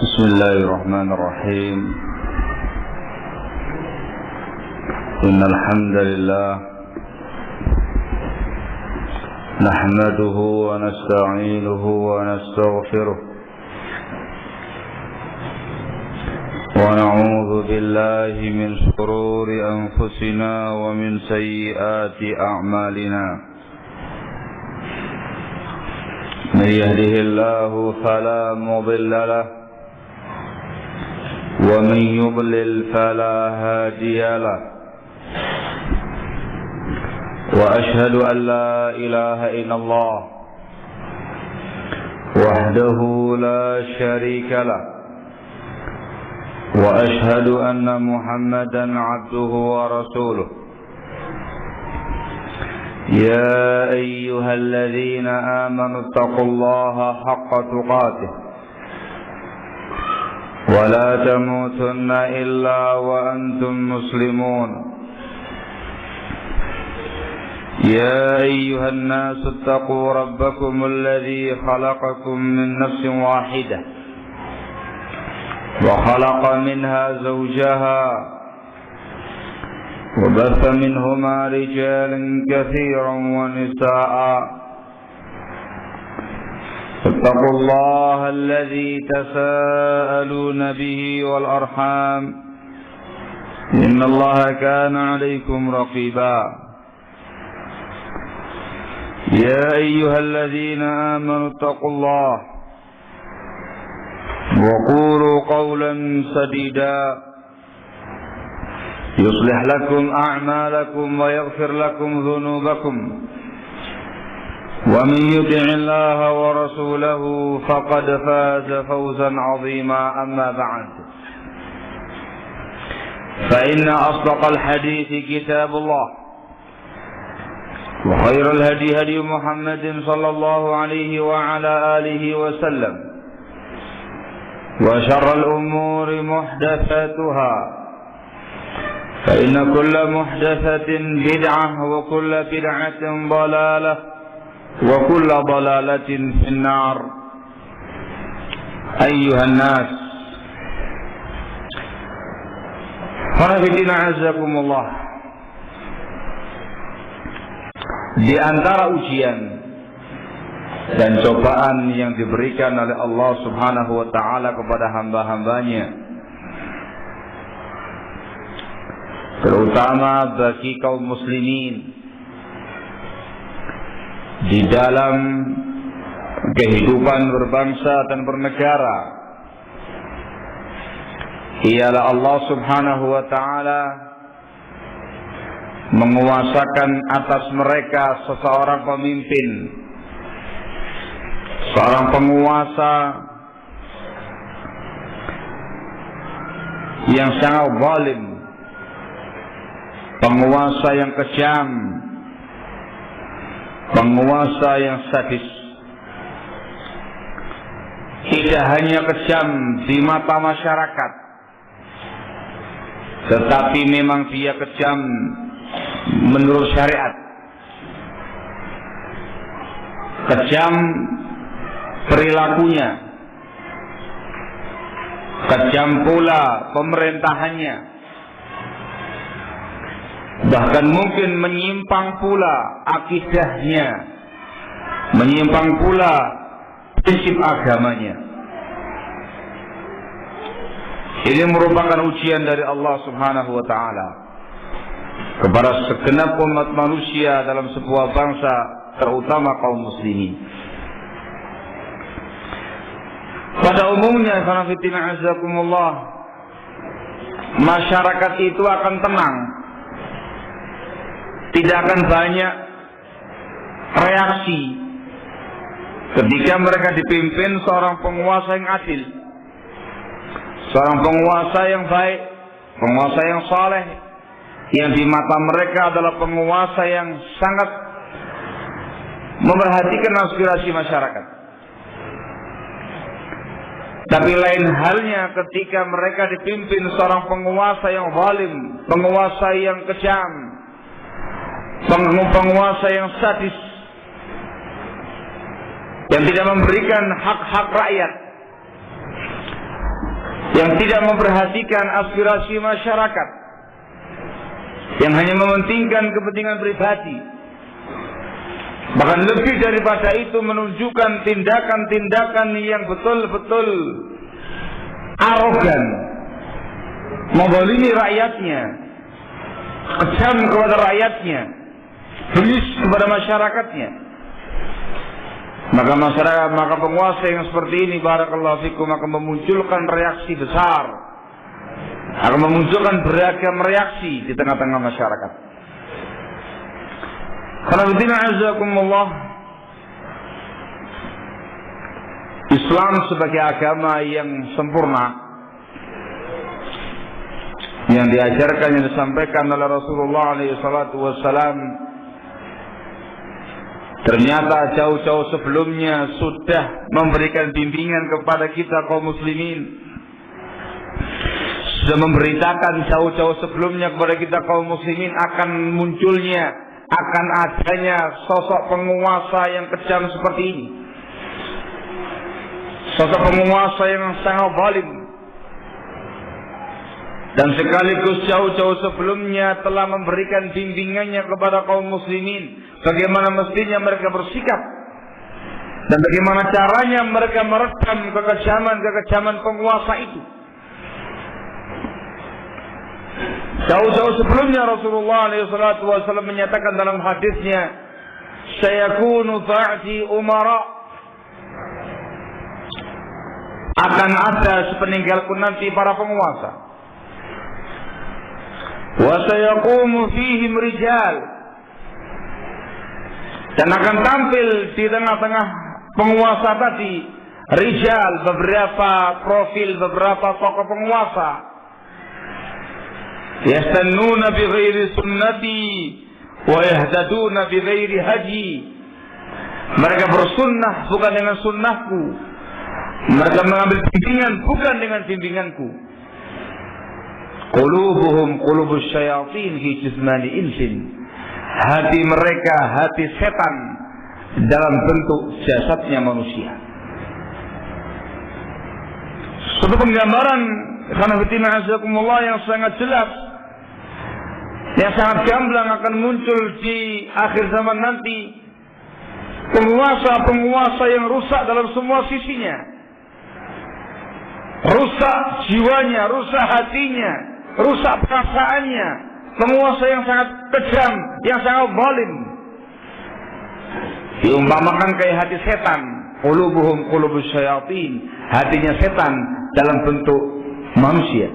بسم الله الرحمن الرحيم. إن الحمد لله نحمده ونستعينه ونستغفره ونعوذ بالله من شرور أنفسنا ومن سيئات أعمالنا. من يهده الله فلا مضل له ومن يضلل فلا هادي له، وأشهد أن لا إله إلا الله وحده لا شريك له، وأشهد أن محمدا عبده ورسوله. يا أيها الذين آمنوا اتقوا الله حق تقاته ولا تموتن إلا وأنتم مسلمون. يا أيها الناس اتقوا ربكم الذي خلقكم من نفس واحدة وخلق منها زوجها وبث منهما رجالا كثيرا ونساء. اتقوا الله الذي تساءلون به والأرحام إن الله كان عليكم رقيبا. يا أيها الذين آمنوا اتقوا الله وقولوا قولا سديدا يصلح لكم أعمالكم ويغفر لكم ذنوبكم، ومن يطع الله ورسوله فقد فاز فوزا عظيما. أما بعد، فإن أصدق الحديث كتاب الله، وخير الهدي هدي محمد صلى الله عليه وعلى آله وسلم، وشر الأمور محدثاتها، فإن كل محدثة بدعة وكل بدعة ضلالة وكل ضلالة في النار. أيها الناس، Khonafidina azakumullah. Di antara ujian dan cobaan yang diberikan oleh Allah Subhanahu wa ta'ala kepada hamba-hambanya, terutama bagi kaum muslimin di dalam kehidupan berbangsa dan bernegara, ialah Allah Subhanahu wa ta'ala menguasakan atas mereka seseorang pemimpin, seorang penguasa yang sangat zalim, penguasa yang kejam, penguasa yang sadis. Tidak hanya kejam di mata masyarakat, tetapi memang dia kejam menurut syariat. Kejam perilakunya, kejam pula pemerintahannya, bahkan mungkin menyimpang pula akidahnya, menyimpang pula prinsip agamanya. Ini merupakan ujian dari Allah Subhanahu wa ta'ala kepada segenap umat manusia dalam sebuah bangsa, terutama kaum muslimin. Pada umumnya, khonafidina azakumullah, masyarakat itu akan tenang, tidak akan banyak reaksi ketika mereka dipimpin seorang penguasa yang adil, seorang penguasa yang baik, penguasa yang saleh, yang di mata mereka adalah penguasa yang sangat memperhatikan aspirasi masyarakat. Tapi lain halnya ketika mereka dipimpin seorang penguasa yang zalim, penguasa yang kejam, penguasa yang sadis, yang tidak memberikan hak-hak rakyat, yang tidak memperhatikan aspirasi masyarakat, yang hanya mementingkan kepentingan pribadi. Bahkan lebih daripada itu menunjukkan tindakan-tindakan yang betul-betul arogan, menzalimi rakyatnya, kejam kepada rakyatnya, bengis kepada masyarakatnya. Maka penguasa yang seperti ini, barakallahu fikum, akan memunculkan reaksi besar, akan memunculkan beragam reaksi di tengah-tengah masyarakat. Karena azakumullah, Islam sebagai agama yang sempurna, yang diajarkan, yang disampaikan oleh Rasulullah SAW, ternyata jauh-jauh sebelumnya sudah memberikan bimbingan kepada kita kaum muslimin, sudah memberitakan jauh-jauh sebelumnya kepada kita kaum muslimin akan munculnya, akan adanya sosok penguasa yang kejam seperti ini, sosok penguasa yang sangat zalim. Dan sekaligus jauh-jauh sebelumnya telah memberikan bimbingannya kepada kaum muslimin bagaimana mestinya mereka bersikap dan bagaimana caranya mereka meredam kekejaman penguasa itu. Jauh-jauh sebelumnya Rasulullah SAW menyatakan dalam hadisnya, sayakunu ba'di umara, akan ada sepeninggalku nanti para penguasa. Wa sayaqumu fihim rijal, dan akan tampil di tengah-tengah penguasa tadi rijal, beberapa profil, beberapa tokoh penguasa, yastannuna bi ghairi sunnati wa yahtaduna bi ghairi hadi. Mereka bersunnah bukan dengan sunnahku, mereka mengambil bimbingan bukan dengan bimbinganku. Qulubuhum qulubus syayatin fi jismani insin, hati mereka hati setan dalam bentuk jasadnya manusia. Suatu penggambaran yang sangat jelas, yang sangat gamblang akan muncul di akhir zaman nanti. Penguasa-penguasa yang rusak dalam semua sisinya, rusak jiwanya, rusak hatinya, rusak perasaannya, penguasa yang sangat kejam, yang sangat zalim. Diumpamakan kayak hati setan, qulubuhum qulubus syayatin, hatinya setan dalam bentuk manusia.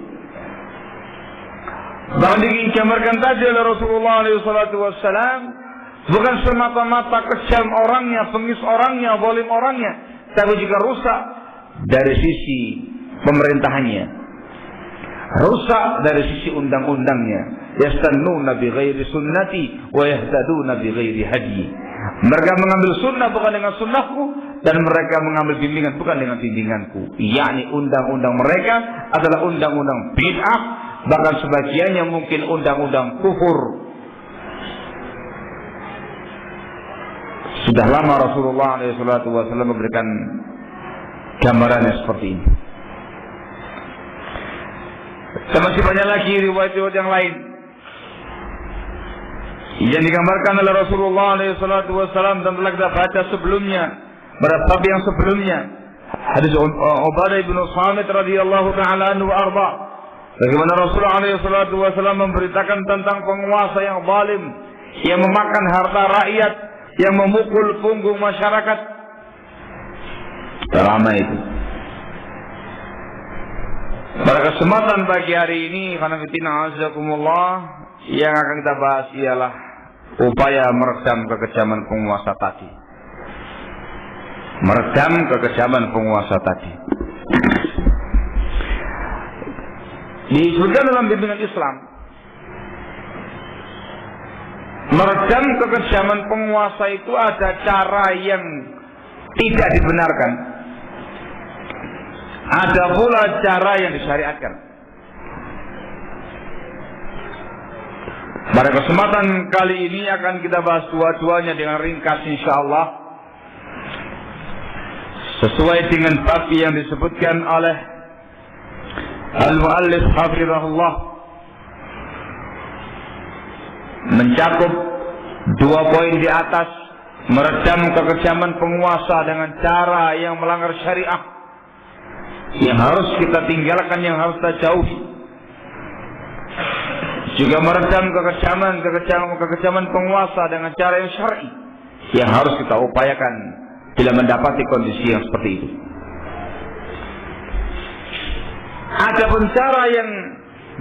Bahkan digambarkan tadi oleh Rasulullah SAW, bukan semata-mata kejam orangnya, bengis orangnya, zalim orangnya, tapi juga rusak dari sisi pemerintahannya, rusak dari sisi undang-undangnya. Yastannuna bi ghairi sunnati wa yahtaduna bi ghairi hadi. Mereka mengambil sunnah bukan dengan sunnahku, dan mereka mengambil bimbingan bukan dengan bimbinganku. Yakni undang-undang mereka adalah undang-undang bid'ah, bahkan sebagiannya mungkin undang-undang kufur. Sudah lama Rasulullah SAW memberikan gambarannya seperti ini. Dan masih banyak lagi riwayat-riwayat yang lain yang digambarkan oleh Rasulullah SAW dan telah kita baca sebelumnya pada bab yang sebelumnya. Hadis Ubadah bin Samit radhiyallahu taala anhu arba, bagaimana Rasulullah SAW memberitakan tentang penguasa yang zalim, yang memakan harta rakyat, yang memukul punggung masyarakat. Lama itu. Pada kesempatan pagi hari ini, khanafitina azakumullah, yang akan kita bahas ialah upaya meredam kekejaman penguasa tadi. Meredam kekejaman penguasa tadi. Disebutkan dalam bimbingan Islam, meredam kekejaman penguasa itu ada cara yang tidak dibenarkan, ada pula cara yang disyariatkan. Pada kesempatan kali ini akan kita bahas dua-duanya dengan ringkas insyaallah, sesuai dengan bab yang disebutkan oleh al-muallif hafizahullah mencakup 2 poin di atas, meredam kekejaman penguasa dengan cara yang melanggar syariah, yang harus kita tinggalkan, yang harus kita jauhi. Juga meredam kekejaman penguasa dengan cara yang syar'i, yang harus kita upayakan bila mendapati kondisi yang seperti itu. Ada pun cara yang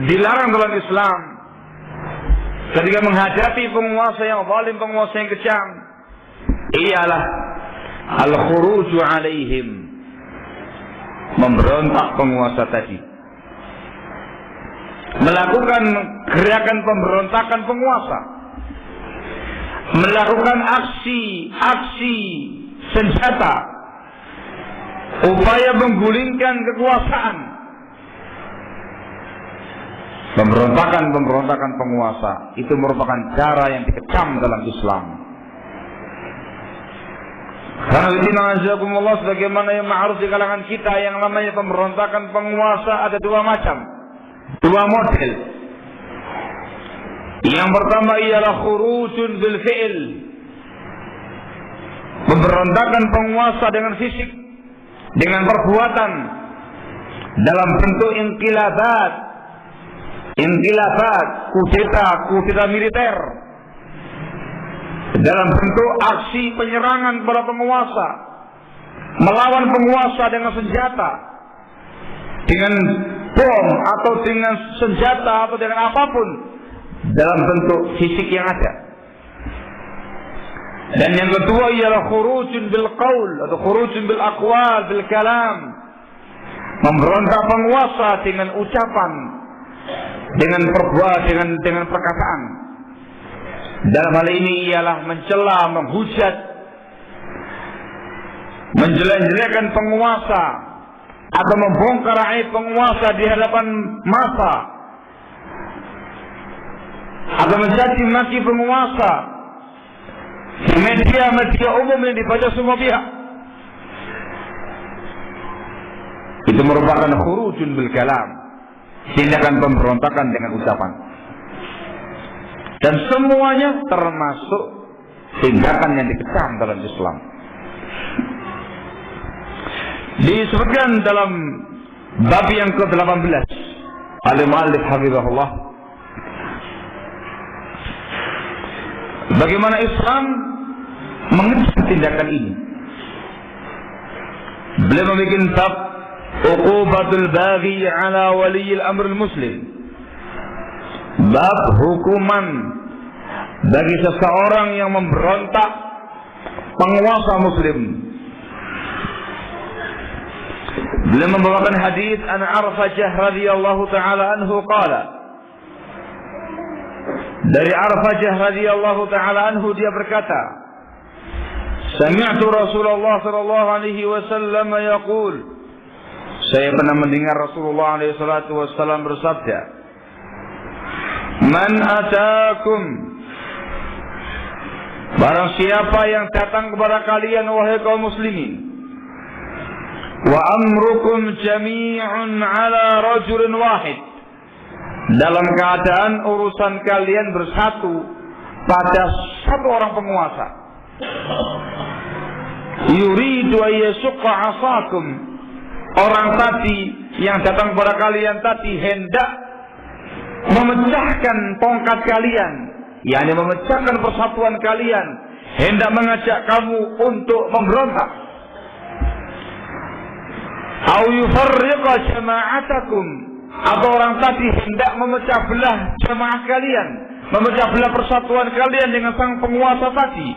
dilarang dalam Islam ketika menghadapi penguasa yang zalim, penguasa yang kejam, ialah al-khuruju alaihim, memberontak penguasa tadi, melakukan gerakan pemberontakan penguasa, melakukan aksi senjata, upaya menggulingkan kekuasaan. Pemberontakan penguasa itu merupakan cara yang dikecam dalam Islam. Karena bismillahirrahmanirrahim, sebagaimana yang ma'ruf di kalangan kita, yang namanya pemberontakan penguasa ada 2 macam, 2 model. Yang pertama ialah khurujun bil fi'il, pemberontakan penguasa dengan fisik, dengan perbuatan, dalam bentuk inqilabat, kudeta militer, dalam bentuk aksi penyerangan kepada penguasa, melawan penguasa dengan senjata, dengan bom atau dengan senjata atau dengan apapun, dalam bentuk fisik yang ada. Dan yang kedua ialah khurujun bil qaul atau khurujun bil aqwal, bil kalam, memberontak penguasa dengan ucapan, dengan perbuatan, dengan perkataan. Dalam hal ini ialah mencela, menghujat, menjelek-jelekan penguasa atau membongkar aib penguasa di hadapan massa, atau mencaci maki penguasa di media umum yang dibaca semua pihak. Itu merupakan khurujun bil kalam, tindakan pemberontakan dengan ucapan. Dan semuanya termasuk tindakan yang dikecam dalam Islam. Disebutkan dalam bab yang ke-18 al-muallif hafizahullah, bagaimana Islam mengecam tindakan ini. Beliau membuat bab uqubatul baghi ala waliyil amr muslim, bab hukuman bagi seseorang yang memberontak penguasa muslim. Beliau membawakan hadis an Arfajah radhiyallahu taala anhu qala, dari Arfajah radhiyallahu taala anhu dia berkata, sami'tu Rasulullah sallallahu alaihi wasallam yaqul, saya pernah mendengar Rasulullah alaihi salatu wasallam bersabda, man atakum, barang siapa yang datang kepada kalian wahai kaum muslimin, wa amrukum jami'un ala rajulin wahid, dalam keadaan urusan kalian bersatu pada satu orang penguasa, yuridu ayyasuqqa asakum, orang tadi yang datang kepada kalian tadi hendak memecahkan tongkat kalian, yakni memecahkan persatuan kalian, hendak mengajak kamu untuk memberontak. Au yufarriqa jama'atakum, atau orang tadi hendak memecah belah jamaah kalian, memecah belah persatuan kalian dengan sang penguasa tadi.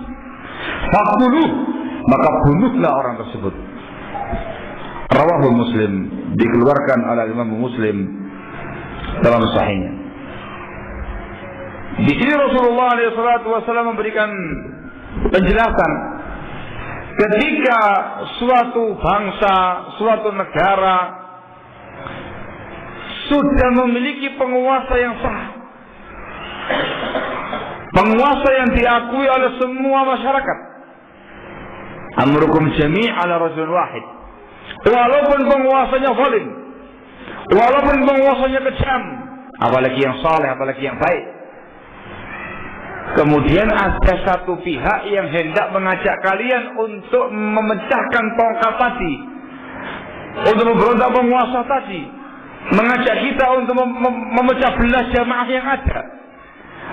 Faqtuluh, maka bunuhlah orang tersebut. Rawahu Muslim, dikeluarkan oleh Imam Muslim dalam sahihnya. Di sini Rasulullah SAW memberikan penjelasan, ketika suatu bangsa, suatu negara sudah memiliki penguasa yang sah, penguasa yang diakui oleh semua masyarakat, amrukum jami' ala rajul wahid, walaupun penguasanya zalim, Walaupun penguasanya kejam, apalagi yang saleh, apalagi yang baik. Kemudian ada satu pihak yang hendak mengajak kalian untuk memecahkan tongkat tadi, untuk memberontak penguasa tadi, mengajak kita untuk memecah belah jamaah yang ada,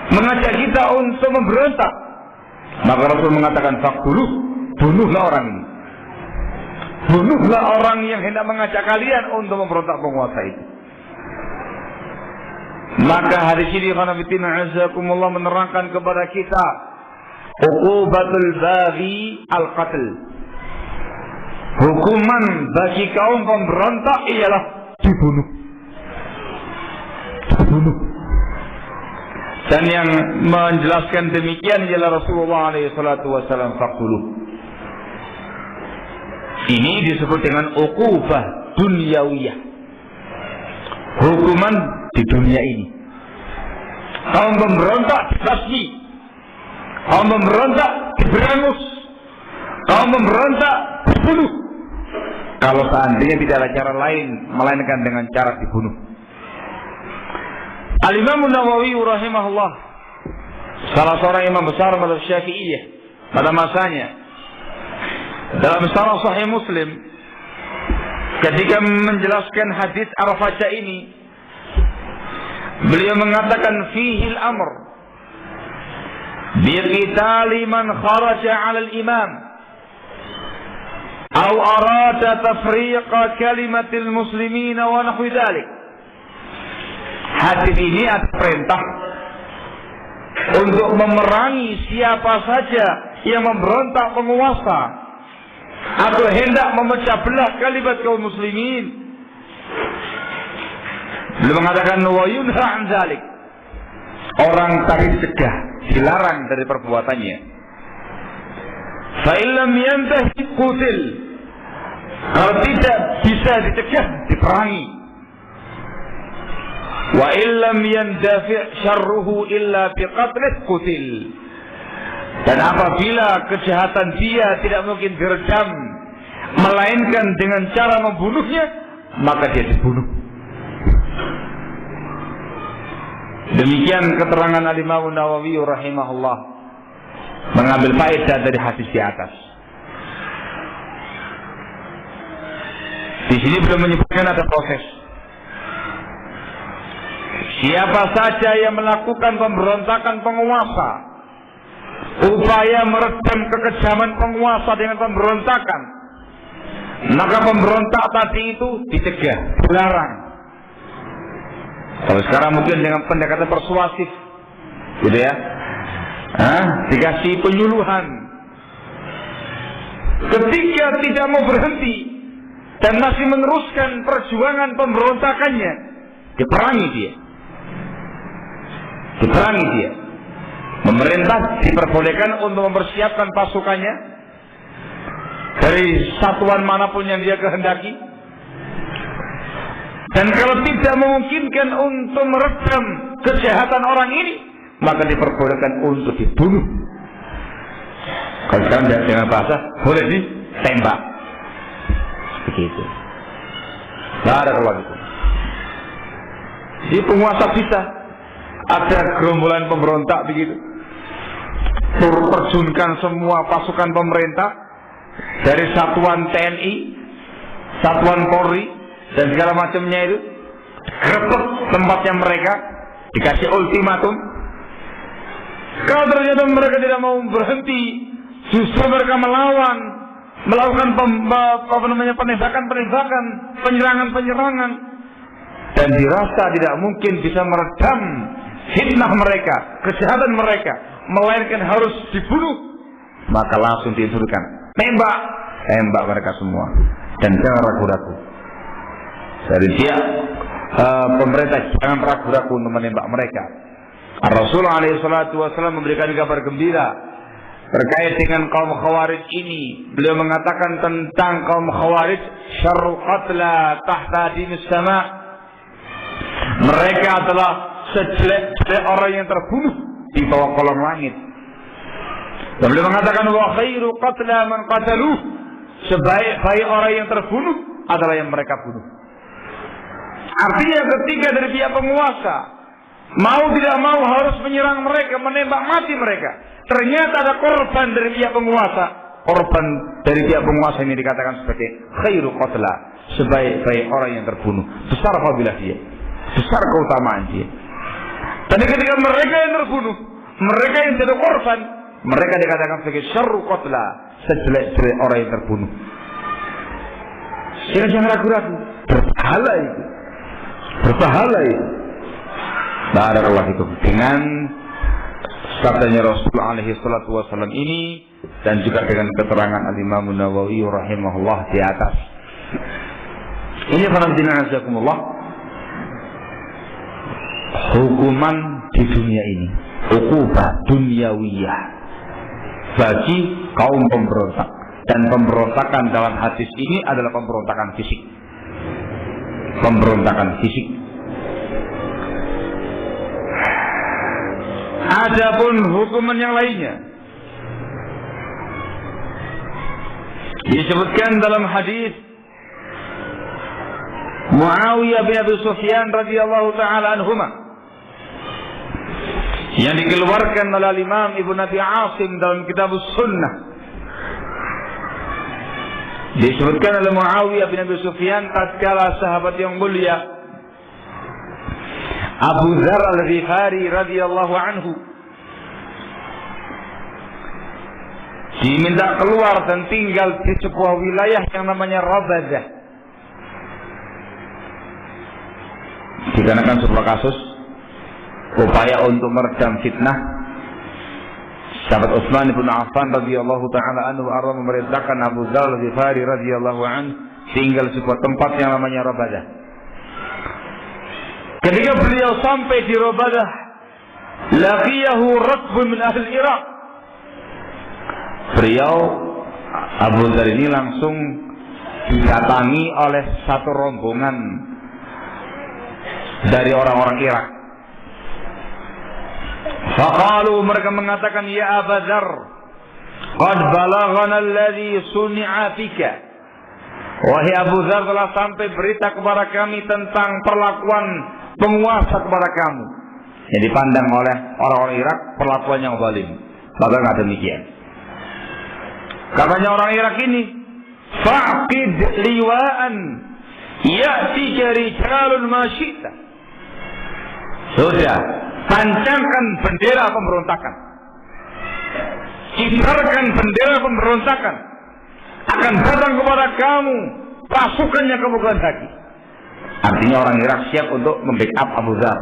mengajak kita untuk memberontak. Maka Rasul mengatakan, faqtuluh, bunuhlah orang ini. Bunuhlah orang yang hendak mengajak kalian untuk memberontak penguasa itu. Maka hadis ini azakumullah menerangkan kepada kita uqubatul baghi al-qatl. Hukuman bagi kaum pemberontak ialah dibunuh. Dibunuh. Dan yang menjelaskan demikian ialah Rasulullah SAW, faqtuluh. Ini disebut dengan uqubah dunyawiyah. Hukuman di dunia ini. Kaum pemberontak dibasmi, kaum pemberontak diberangus, kaum pemberontak dibunuh. Kalau seandainya tidak ada cara lain melainkan dengan cara dibunuh. Al-Imam Nawawi rahimahullah, salah seorang imam besar mazhab Syafi'iyah pada masanya, dalam Syarah Sahih Muslim, ketika menjelaskan hadis Ar-Rafaja ini, beliau mengatakan fihil amr biqitali man kharaja 'ala al-imam aw arada tafriqa kalimatil muslimin wa nahwi dzalik. Hadis ini ada perintah untuk memerangi siapa saja yang memberontak penguasa atau hendak memecah belah kalimat kaum muslimin. Beliau mengatakan wa yunha an dzalik. Orang tadi dicegah, dilarang dari perbuatannya. Fa illam yantahi qutil. Kalau tidak bisa dicegah, diperangi. Wa illam yandafi' syarruhu illa biqatlih qutil. Dan apabila kejahatan dia tidak mungkin diredam melainkan dengan cara membunuhnya, maka dia dibunuh. Demikian keterangan Al-Imam Nawawi rahimahullah mengambil faedah dari hadis di atas. Di sini belum menyebutkan ada proses. Siapa saja yang melakukan pemberontakan penguasa, upaya meredam kekejaman penguasa dengan pemberontakan, maka pemberontak tadi itu dicegah, dilarang. Kalau sekarang mungkin dengan pendekatan persuasif, gitu ya, dikasih penyuluhan. Ketika tidak mau berhenti dan masih meneruskan perjuangan pemberontakannya, diperangi dia. Diperangi dia. Pemerintah diperbolehkan untuk mempersiapkan pasukannya dari satuan manapun yang dia kehendaki. Dan kalau tidak memungkinkan untuk meredam kejahatan orang ini, maka diperbolehkan untuk dibunuh. Kalau sekarang dengan bahasa, boleh ditembak. Begitu. Barakallahu fikum. Di penguasa bisa ada gerombolan pemberontak begitu, terjunkan semua pasukan pemerintah dari satuan TNI, satuan Polri dan segala macamnya itu, grebek tempatnya mereka, dikasih ultimatum. Kalau ternyata mereka tidak mau berhenti, justru mereka melakukan penembakan, penyerangan, dan dirasa tidak mungkin bisa meredam fitnah mereka, kejahatan mereka, melainkan harus dibunuh, maka langsung diinstruksikan, tembak mereka semua, dan jangan ragu-ragu. Dari dia pemerintah jangan ragu-ragu untuk menembak mereka. Rasulullah SAW memberikan kabar gembira terkait dengan kaum Khawarij ini. Beliau mengatakan tentang kaum Khawarij, syarru qatla tahta dinis sama. Mereka adalah sejelek-jelek orang yang terbunuh di bawah kolong langit. Dan beliau mengatakan wa khairu qatla man qataluh. Sebaik-baik orang yang terbunuh adalah yang mereka bunuh. Artinya yang ketiga dari pihak penguasa, mau tidak mau harus menyerang mereka, menembak mati mereka. Ternyata ada korban dari pihak penguasa. Korban dari pihak penguasa ini dikatakan sebagai khairu qatla, sebaik-baik orang yang terbunuh. Besar fadilah dia, besar keutamaan dia. Tapi ketika mereka yang terbunuh, mereka yang jadi korban, mereka dikatakan sebagai syarru qatla, sejelek-jelek orang yang terbunuh. Jangan ragu-ragu, berpahala itu, berpahala itu. Barakallahu fikum. Dengan sabdanya Rasul alaihi salatu wasallam ini dan juga dengan keterangan Al-Imam Nawawi rahimahullah di atas. Ini fanatina azakumullah, hukuman di dunia ini, uqubah dunyawiyah bagi kaum pemberontak. Dan pemberontakan dalam hadis ini adalah pemberontakan fisik. Pemberontakan fisik. Adapun hukuman yang lainnya disebutkan dalam hadis Muawiyah bin Abi Sufyan radhiyallahu taala anhuma yang dikeluarkan oleh Imam Ibnu Abi Asim dalam kitab Sunnah. Disebutkan oleh Muawiyah bin Abi Sufyan tatkala sahabat yang mulia Abu Dzar Al-Ghifari radhiyallahu anhu diminta keluar dan tinggal di sebuah wilayah yang namanya Rabadah. Dikarenakan sebuah kasus upaya untuk meredam fitnah, sahabat Utsman bin Affan radhiyallahu taala anhu memerintahkan Abu Dzar Al-Ghifari radhiyallahu anhu tinggal di sebuah tempat yang namanya Rabadah. Ketika beliau sampai di Rabadah, laqiyahu rakbun min ahli Irak. Beliau Abu Dzar ini langsung didatangi oleh satu rombongan dari orang-orang Irak. Faqalu, mereka mengatakan, ya Abu Dzar, qad balaghana alladhi suni'a fika. Wahai Abu Dzar, telah sampai berita kepada kami tentang perlakuan penguasa kepada kamu. Yang dipandang oleh orang-orang Irak perlakuan yang zalim. Padahal nggak demikian. Katanya orang Irak ini, fa'qid liwa'an ya'tika rijalun ma syi'ta. Sudah, tancapkan bendera pemberontakan, kibarkan bendera pemberontakan, akan datang kepada kamu pasukan yang kamu kehendaki. Artinya orang Irak siap untuk membackup Abu Dzar.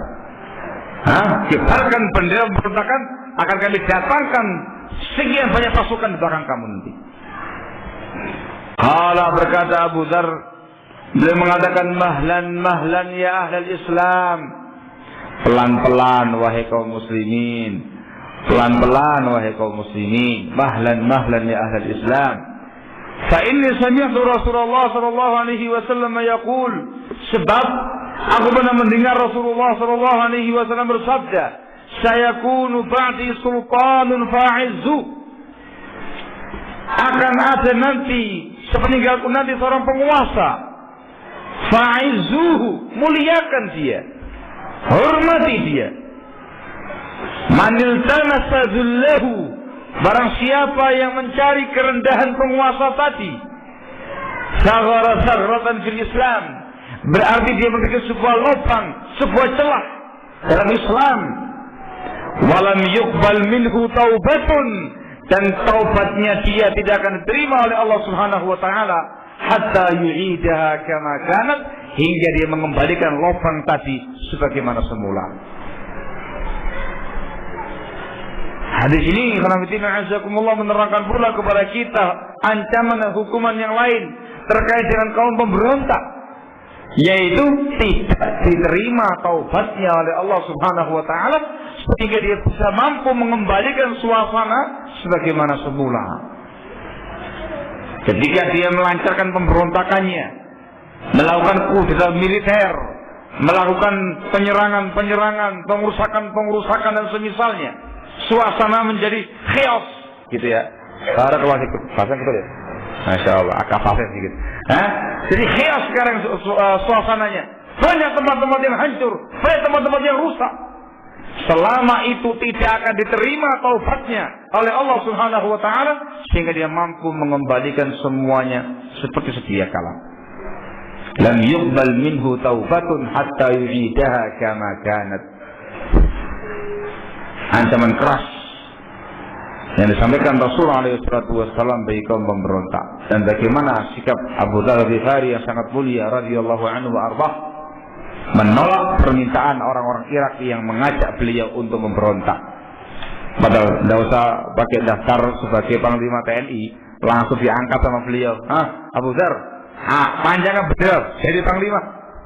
Kibarkan bendera pemberontakan, akan kami datangkan sekian banyak pasukan di belakang kamu nanti. Qala, berkata Abu Dzar, beliau mengatakan, mahlan mahlan ya ahlal Islam. Pelan-pelan wahai kaum muslimin, pelan-pelan wahai kaum muslimin, mahlan mahlan ya ahlal Islam. Fa inni sami'tu Rasulullah sallallahu alaihi wasallam yaqul, sebab aku pernah mendengar Rasulullah sallallahu alaihi wasallam bersabda, sayakunu ba'di sultanun fa'izzu. Akan ada nanti sepeninggalku nanti seorang penguasa, fa'izzuhu, muliakan dia, hormati dia. Manil tanasa dhullahu, barang siapa yang mencari kerendahan penguasa tadi, saghara saghratan fil Islam, berarti dia memiliki sebuah lubang, sebuah celah dalam Islam. Walam yuqbal minhu taubatun, dan taubatnya dia tidak akan diterima oleh Allah Subhanahu wa taala hatta yu'idaha kama kanat, hingga dia mengembalikan lubang tadi sebagaimana semula. Hadis ini menerangkan pula kepada kita ancaman dan hukuman yang lain terkait dengan kaum pemberontak, yaitu tidak diterima taubatnya oleh Allah Subhanahu wa taala sehingga dia bisa mampu mengembalikan suasana sebagaimana semula. Ketika dia melancarkan pemberontakannya, melakukan kudeta militer, melakukan penyerangan-penyerangan, pengerusakan dan semisalnya, suasana menjadi chaos, gitu ya. Barakallahu fikum. Bahasa betul ya? Masya Allah, agak fasih sedikit. Jadi chaos sekarang suasananya. banyak tempat-tempat yang hancur, banyak tempat-tempat yang rusak. Selama itu tidak akan diterima taubatnya oleh Allah Subhanahu wa taala, sehingga dia mampu mengembalikan semuanya seperti sedia kala. Lam yuqbal minhu taubatun hatta yu'idaha kama kanat. Ancaman keras yang disampaikan Rasulullah SAW bagi kaum pemberontak, dan bagaimana sikap Abu Dzar Al-Ghifari yang sangat mulia radhiyallahu anhu wa ardhah menolak permintaan orang-orang Irak yang mengajak beliau untuk memberontak. Padahal tidak usah pakai daftar sebagai panglima TNI, langsung diangkat sama beliau. Abu Dzar, panjangnya benar jadi panglima,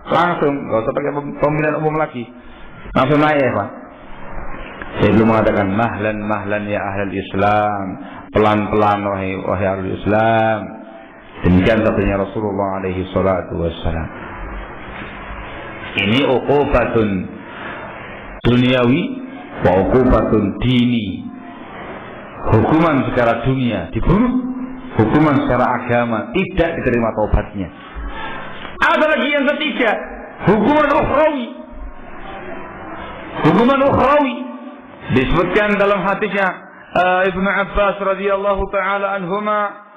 langsung, nggak usah pakai pemilihan umum lagi, langsung naik ya Pak. Saya belum mengatakan mahlan ya ahlul Islam, pelan-pelan wahai ahlul Islam. Demikian katanya Rasulullah alaihi salatu wassalam. Ini uqubatun duniawi wa uqubatun dini. Hukuman secara dunia dibunuh, hukuman secara agama tidak diterima taubatnya. Ada lagi yang ketiga, hukuman ukhrawi. Hukuman ukhrawi disebutkan dalam hadisnya Ibnu Abbas radhiyallahu taala anhuma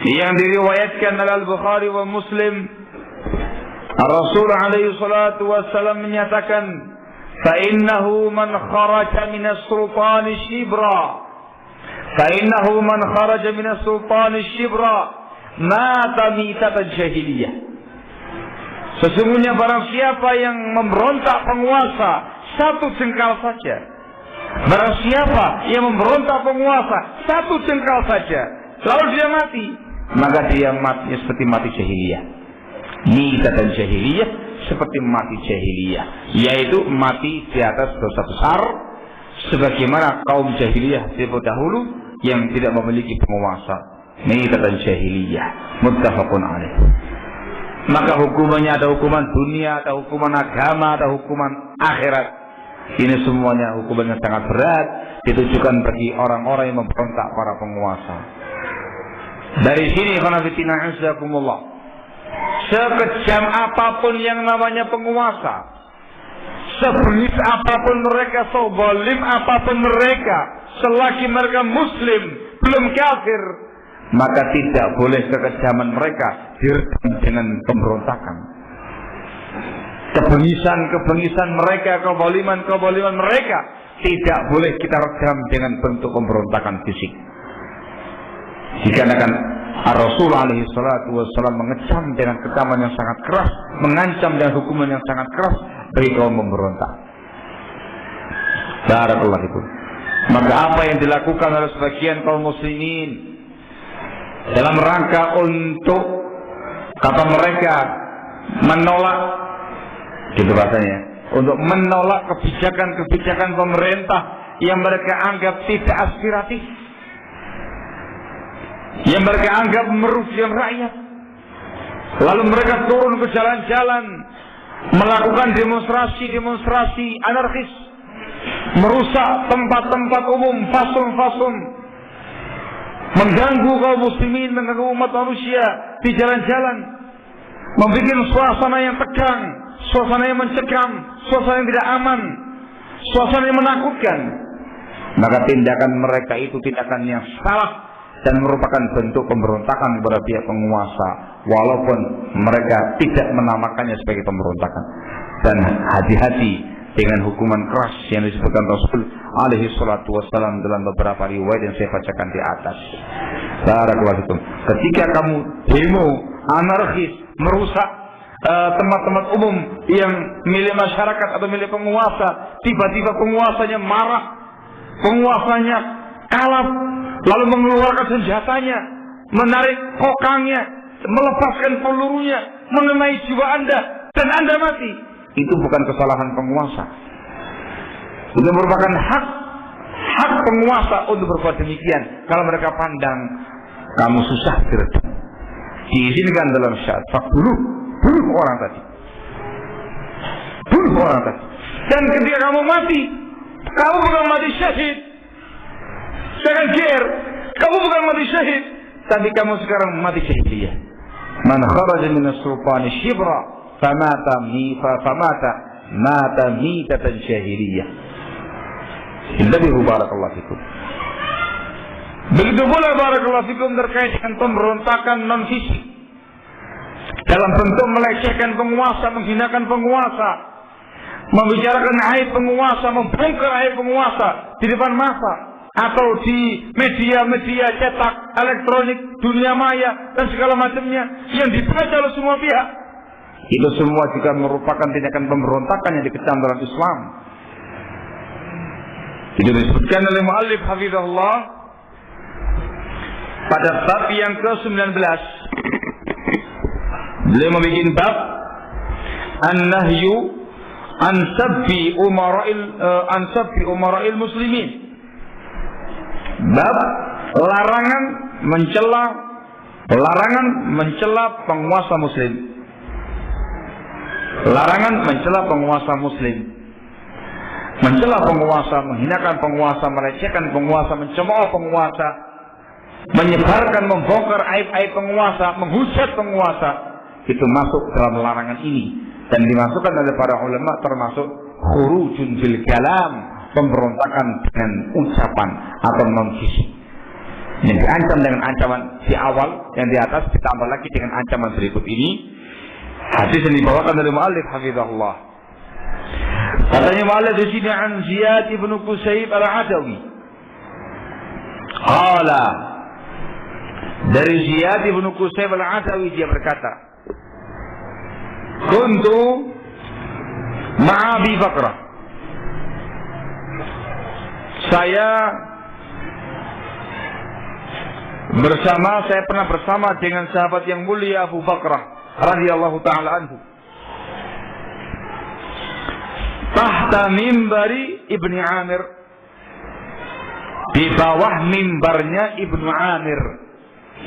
yang diriwayatkan oleh Al-Bukhari wa Muslim. Rasul alaihi salatu wassalam menyatakan, fa innahu man kharaja min as-sultan shibra, fa innahu man kharaja min as-sultan shibra mata mitatan jahiliyah. Sesungguhnya barang siapa yang memberontak penguasa satu jengkal saja, barang siapa yang memberontak penguasa satu jengkal saja, lalu dia mati, maka dia matinya seperti mati jahiliyah. Mitatan jahiliyah, seperti mati jahiliyah, yaitu mati di atas dosa besar, sebagaimana kaum jahiliyah dahulu yang tidak memiliki penguasa. Mitatan jahiliyah, muttafaqun alaih. Maka hukumannya ada hukuman dunia, ada hukuman agama, ada hukuman akhirat. Ini semuanya hukumannya sangat berat, ditujukan bagi orang-orang yang memberontak para penguasa. Dari sini khanafitina azakumullah, sekejam apapun yang namanya penguasa, sebengis apapun mereka, sezalim apapun mereka, selagi mereka muslim belum kafir, maka tidak boleh kekejaman mereka diredam dengan pemberontakan. Kebengisan mereka, kezaliman mereka tidak boleh kita redam dengan bentuk pemberontakan fisik. Dikarenakan Rasul alaihi salatu wassalam mengecam dengan kecaman yang sangat keras, mengancam dengan hukuman yang sangat keras bagi kaum pemberontak. Barakallahu fikum. Maka apa yang dilakukan oleh sebagian kaum muslimin dalam rangka untuk, kata mereka, menolak, gitu bahasanya, untuk menolak kebijakan-kebijakan pemerintah yang mereka anggap tidak aspiratif, yang mereka anggap merugikan rakyat. Lalu mereka turun ke jalan-jalan, melakukan demonstrasi anarkis, merusak tempat-tempat umum, fasum-fasum, mengganggu kaum muslimin, mengganggu umat manusia di jalan-jalan, membuat suasana yang tegang, suasana yang mencekam, suasana yang tidak aman, suasana yang menakutkan. Maka tindakan mereka itu tindakan yang salah dan merupakan bentuk pemberontakan kepada pihak penguasa, walaupun mereka tidak menamakannya sebagai pemberontakan. Dan hati-hati dengan hukuman keras yang disebutkan Rasul alaihi salatu wassalam dalam beberapa riwayat yang saya bacakan di atas. Barakallahu fikum. Ketika kamu demo anarkis, merusak tempat-tempat umum yang milik masyarakat atau milik penguasa, tiba-tiba penguasanya marah, penguasanya kalap, lalu mengeluarkan senjatanya, menarik kokangnya, melepaskan pelurunya, mengenai jiwa Anda, dan Anda mati. Itu bukan kesalahan penguasa. Itu merupakan hak penguasa untuk berbuat demikian. Kalau mereka pandang kamu susah diredam, diizinkan dalam syarat, bunuh orang tadi. Dan ketika kamu mati, kamu bukan mati syahid. Jangan geer, kamu bukan mati syahid, tapi kamu sekarang mati syahidiyah. Man kharaja min as-sultani shibra famata mata mitatan syahiriyah. Intabihu barakallahu fikum. Begitu pula barakallahu fikum terkait dengan pemberontakan non fisik dalam bentuk melecehkan penguasa, menghinakan penguasa, membicarakan aib penguasa, membongkar aib penguasa di depan mata atau di media-media cetak, elektronik, dunia maya dan segala macamnya yang dibaca oleh semua pihak. Itu semua juga merupakan tindakan pemberontakan yang dikecam dalam Islam. Itu disebutkan oleh muallif hafizahullah pada bab yang ke-19. Beliau membuat bab an-nahyu an sabbi umara'il muslimin. Bab larangan mencela penguasa muslim. Larangan mencela penguasa muslim. Mencela penguasa, menghinakan penguasa, melecehkan penguasa, mencemooh penguasa, menyebarkan, membongkar aib-aib penguasa, menghujat penguasa, itu masuk dalam larangan ini dan dimasukkan oleh para ulama termasuk khurujun bil kalam, pemberontakan dengan ucapan atau non fisik. Yang diancam dengan ancaman di awal, yang di atas ditambah lagi dengan ancaman berikut ini. Hadis yang dibawakan dari muallif hafizahullah. Katanya muallif di sini an Ziyad ibn Qusayb al-Adawi. Qala, dari Ziyad ibn Qusayb al-Adawi dia berkata, kuntu ma'a Abi Bakrah. Saya pernah bersama dengan sahabat yang mulia Abu Bakrah radhiyallahu taala anhu. Tahta mimbari Ibni Amir, di bawah mimbarnya Ibnu Amir,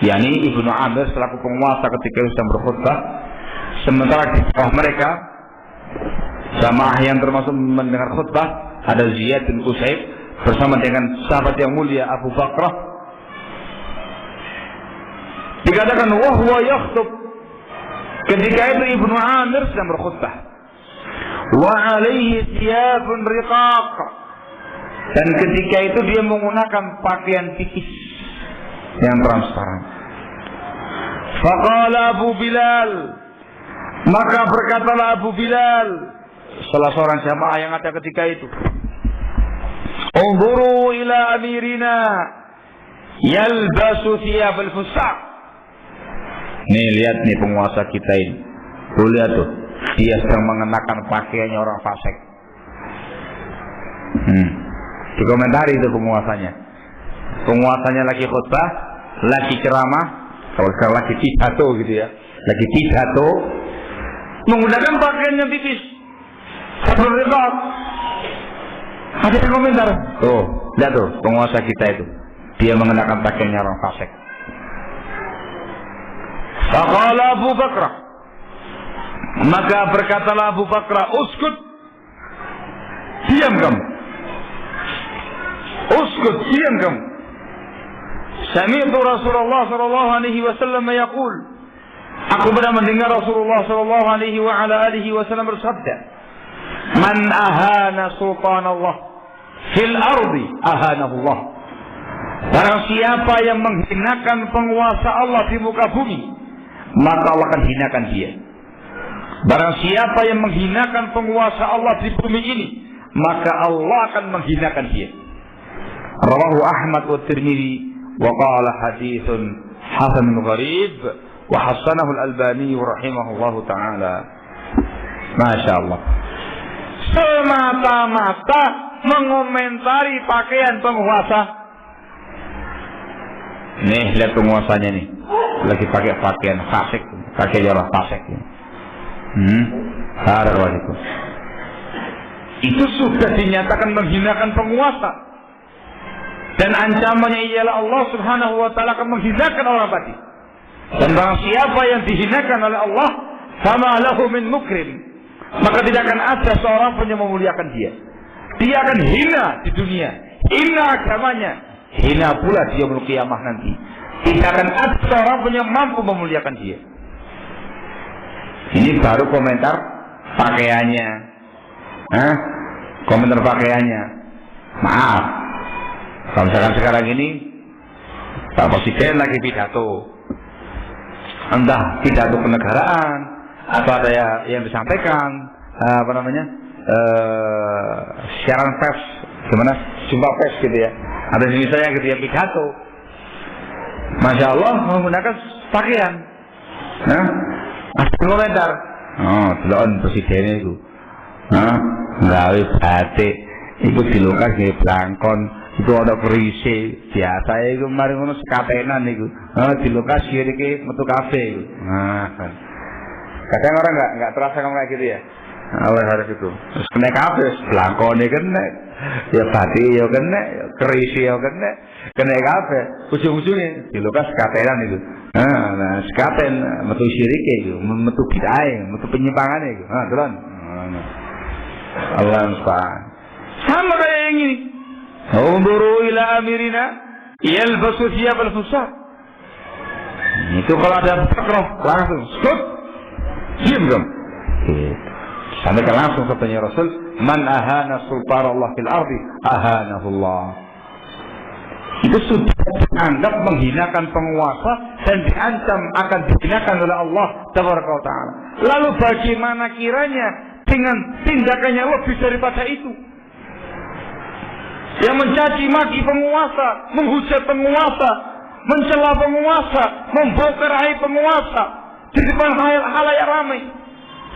yakni Ibnu Amir selaku penguasa ketika sedang berkhutbah. Sementara di bawah mereka jamaah yang termasuk mendengar khutbah ada Ziyad bin Qusayb bersama dengan sahabat yang mulia Abu Bakrah. Dikatakan wahwa yakhtub, ketika itu Ibnu Amir sedang berkhutbah. Wa alaihi thiyabun riqaq, dan ketika itu dia menggunakan pakaian tipis yang transparan. Faqala Abu Bilal, maka berkatalah Abu Bilal, salah seorang jamaah yang ada ketika itu, unzuru ila amirina yalbasu thiyabal fusaq. Nih lihat nih penguasa kita ini, tuh lihat tuh, dia sedang mengenakan pakaiannya orang fasik. Dikomentari itu penguasanya. Penguasanya lagi khutbah, lagi ceramah, kalau sekarang lagi pidato gitu ya, lagi pidato, menggunakan pakaian yang tipis, seperti itu. Ada yang komentar, tuh, lihat tuh penguasa kita itu, dia mengenakan pakaiannya orang fasik. Faqala Abu Bakrah, maka berkatalah Abu Bakrah, uskut, diam kamu. Uskut, diam kamu. Sami'tu Rasulullah sallallahu alaihi wasallam yaqul, aku pernah mendengar Rasulullah sallallahu alaihi wa ala alihi wasallam bersabda, man ahana sultanallah fil ardi ahanahullah. Barang siapa yang menghinakan penguasa Allah di muka bumi, maka Allah akan hinakan dia. Barang siapa yang menghinakan penguasa Allah di bumi ini, maka Allah akan menghinakan dia. Rawahu Ahmad wa Tirmidzi wa qala haditsun hasanun gharib wa hasanahu al-Albani rahimahullahu taala. Masya Allah. Semata-mata mengomentari pakaian penguasa. Nih lihat penguasanya nih, lagi pakai pakaian fasik, pakai orang fasik. Itu sudah dinyatakan menghinakan penguasa, dan ancamannya ialah Allah Subhanahu wa taala akan menghinakan orang tadi. Dan barang siapa yang dihinakan oleh Allah, fama lahu min mukrim, maka tidak akan ada seorang pun yang memuliakan dia. Dia akan hina di dunia, hina agamanya, hina pula dia yaumul qiyamah nanti. Tidak akan ada seorang pun yang mampu memuliakan dia. Ini baru komentar pakaiannya. Komentar pakaiannya. Maaf, kalau misalkan sekarang ini Pak Presiden lagi pidato, entah pidato kenegaraan atau ada yang disampaikan siaran pers, gimana, jumpa pers gitu ya, ada misalnya gitu ya pidato, Masya Allah menggunakan pakaian, ada komentar, delon presidennya itu, nggawe batik, itu dilukas kayak blangkon, itu ada kerise, biasa itu mari ngono sekatenan itu, dilukas kiri ke metu kafe itu, kadang orang nggak terasa kamu kayak gitu ya. Harus itu. Terus kena kafe, blangkone kena, ya batik ya kena, kerise ya kena kafe. Ujung-ujungnya dilukas sekatenan itu. Nah, sekaten metu syirike itu, metu bid'ah, metu penyimpangan itu. Telan. Allah subhanahu. Sama kayak yang ini. Unzuru ila amirina yalbasu thiyab al-fusaq. Itu kalau ada pakroh langsung skut. Diam dong. Sampaikan langsung katanya Rasul, man ahana sultan Allah fil ardi ahanahullah. Itu sudah dianggap menghinakan penguasa dan diancam akan dihinakan oleh Allah tabaraka wa taala. Lalu bagaimana kiranya dengan tindakannya lebih daripada itu? Yang mencaci maki penguasa, menghujat penguasa, mencela penguasa, membongkar aib penguasa di depan halayak ramai.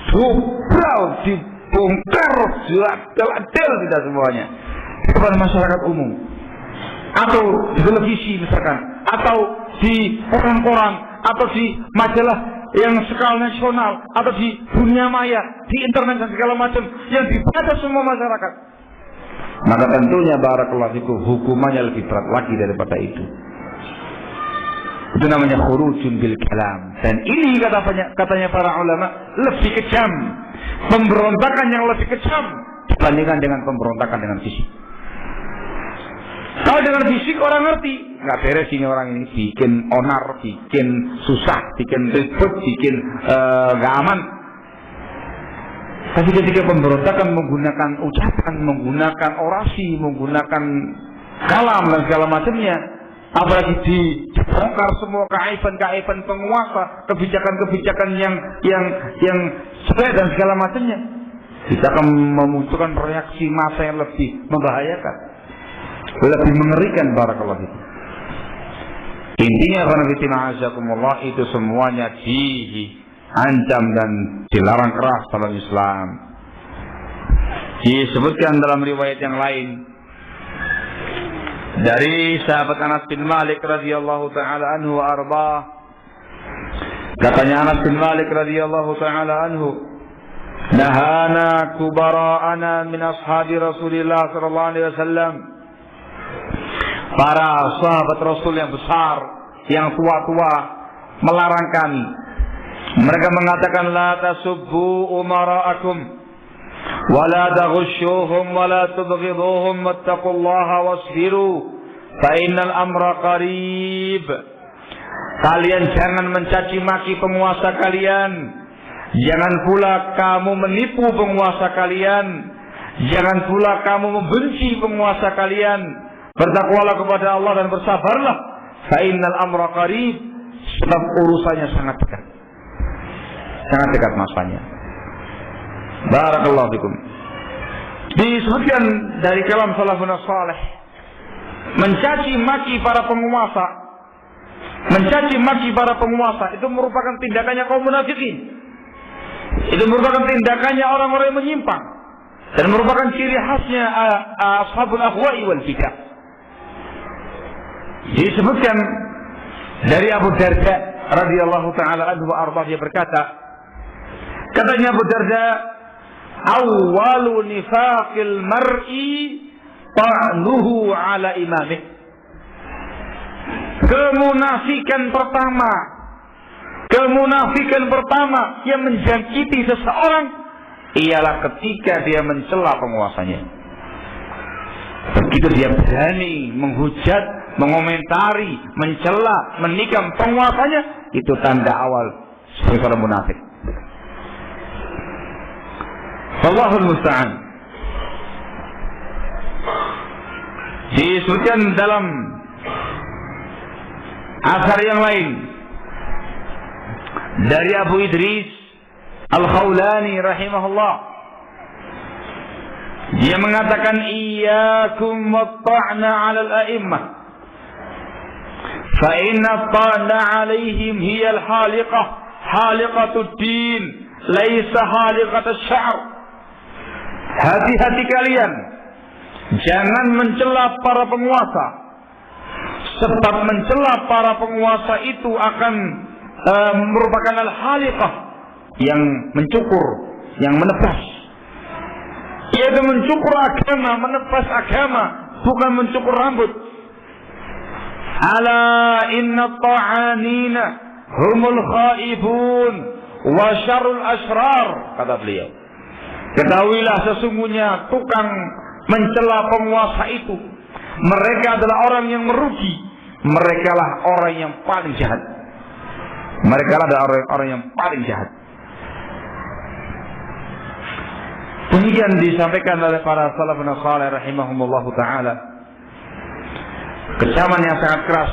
Dobrau, dibongkar, adil tidak semuanya kepada masyarakat umum, atau di televisi misalkan, atau di koran-koran, atau di majalah yang skala nasional, atau di dunia maya, di internet dan segala macam yang dibaca semua masyarakat. Maka tentunya barakallahu fikum hukumannya lebih berat lagi daripada itu. Itu namanya khurujun bil kalam. Dan ini katanya para ulama lebih kejam, pemberontakan yang lebih kejam dibandingkan dengan pemberontakan dengan fisik. Kalau dengan fisik orang ngerti, nggak beres ini orang ini, bikin onar, bikin susah, bikin ribut, bikin nggak aman. Tapi ketika pemberontakan menggunakan ucapan, menggunakan orasi, menggunakan kalam dan segala macamnya, apalagi dibongkar semua keaiban penguasa, kebijakan-kebijakan yang sesuai dan segala macamnya, kita akan memunculkan reaksi massa yang lebih membahayakan, lebih mengerikan barakallahu fikum. Intinya karena itu semuanya diancam dan dilarang keras dalam Islam. Disebutkan dalam riwayat yang lain dari sahabat Anas bin Malik radhiyallahu taala anhu wa arba. Katanya Anas bin Malik radhiyallahu taala anhu, nahana kubara'ana min ashabi Rasulillah sallallahu alaihi wasallam. Para sahabat Rasul yang besar, yang tua-tua melarang kami. Mereka mengatakan la tasubbu umara'akum wa la taghushuhum wa la tubghiduhum wattaqullaha wasbiru fa innal amra qarib. Kalian jangan mencaci maki penguasa kalian, jangan pula kamu menipu penguasa kalian, jangan pula kamu membenci penguasa kalian. Bertakwalah kepada Allah dan bersabarlah, fa innal amra qarib, sebab urusannya sangat dekat. Sangat dekat masanya. Barakallahu fikum. Disebutkan dari kalam salafun salih, mencaci maki para penguasa, mencaci maki para penguasa itu merupakan tindakannya kaum munafikin. Itu merupakan tindakannya orang-orang yang menyimpang dan merupakan ciri khasnya ashabul ahwa'i wal bidah. Disebutkan dari Abu Darda radhiyallahu taala anhu wa arda, dia berkata, katanya Abu Darda, awwalu nifaqil mar'i ta'nuhu ala imamih. Kemunafikan pertama yang menjangkiti seseorang ialah ketika dia mencela penguasanya. Begitu dia berani menghujat, mengomentari, mencela, menikam penguasanya, itu tanda awal sebagai orang munafik. Wallahul musta'an. Disebutkan dalam asar yang lain dari Abu Idris Al-Khawlani rahimahullah, dia mengatakan iyyakum wat-ta'na 'alal a'immah fa inna at-ta'na 'alaihim hiya al-haliqah haliqatud din laisa haliqatus sya'r. Hati-hati kalian, jangan mencela para penguasa, sebab mencela para penguasa itu akan merupakan al-haliqah, yang mencukur, yang menebas. Yaitu mencukur agama, menebas agama, bukan mencukur rambut. Ala inna ta'anina humul khaibun wa syarrul asrar, kata beliau. Ketahuilah sesungguhnya tukang mencela penguasa itu, mereka adalah orang yang merugi. Mereka lah orang yang paling jahat. Mereka lah adalah orang yang paling jahat. Demikian disampaikan oleh para salafun salih rahimahumullah ta'ala. Kecaman yang sangat keras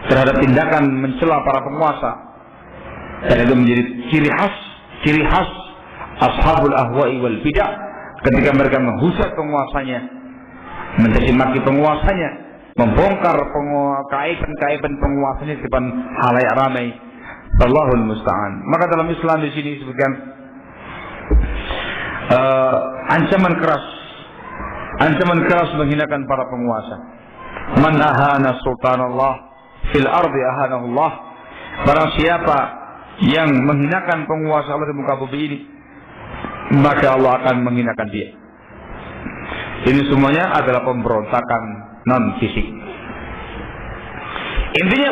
terhadap tindakan mencela para penguasa, dan itu menjadi ciri khas ashabul ahwa'i wal bidah. Ketika mereka menghujat penguasanya, mencaci maki penguasanya, membongkar kaiban penguasanya di depan halayak ramai. Allahul musta'an. Maka dalam Islam di sini disebutkan ancaman keras menghinakan para penguasa. Man ahana sultanallah fil ardi ahanahullah. Barang siapa yang menghinakan penguasa Allah di muka bumi ini, maka Allah akan menghinakan dia. Ini semuanya adalah pemberontakan non fisik. Intinya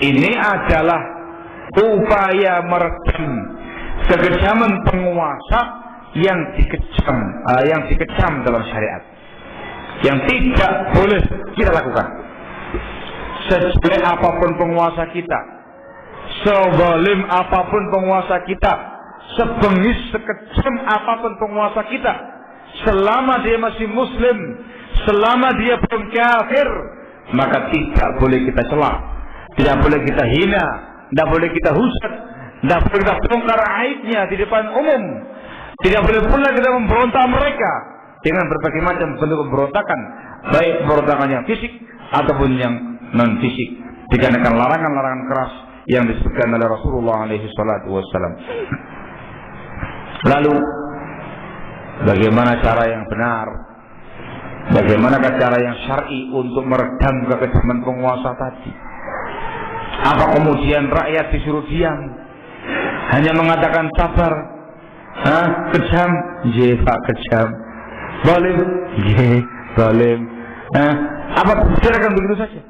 ini adalah upaya meredam kekejaman penguasa yang dikecam dalam syariat, yang tidak boleh kita lakukan. Sejelek apapun penguasa kita, sezalim apapun penguasa kita, sebengis sekejam apapun penguasa kita, selama dia masih muslim, selama dia belum kafir, maka tidak boleh kita cela, tidak boleh kita hina, tidak boleh kita hujat, tidak boleh kita bongkar aibnya di depan umum. Tidak boleh pula kita memberontak mereka dengan berbagai macam bentuk pemberontakan, baik pemberontakan yang fisik ataupun yang non fisik, dikarenakan larangan-larangan keras yang disebutkan oleh Rasulullah SAW. Lalu bagaimana cara yang benar, bagaimana cara yang syar'i untuk meredam kekejaman penguasa tadi? Apa kemudian rakyat disuruh diam, hanya mengatakan sabar? Kejam, ye pak kejam. Zalim, ye zalim. Apa bicarakan begitu saja?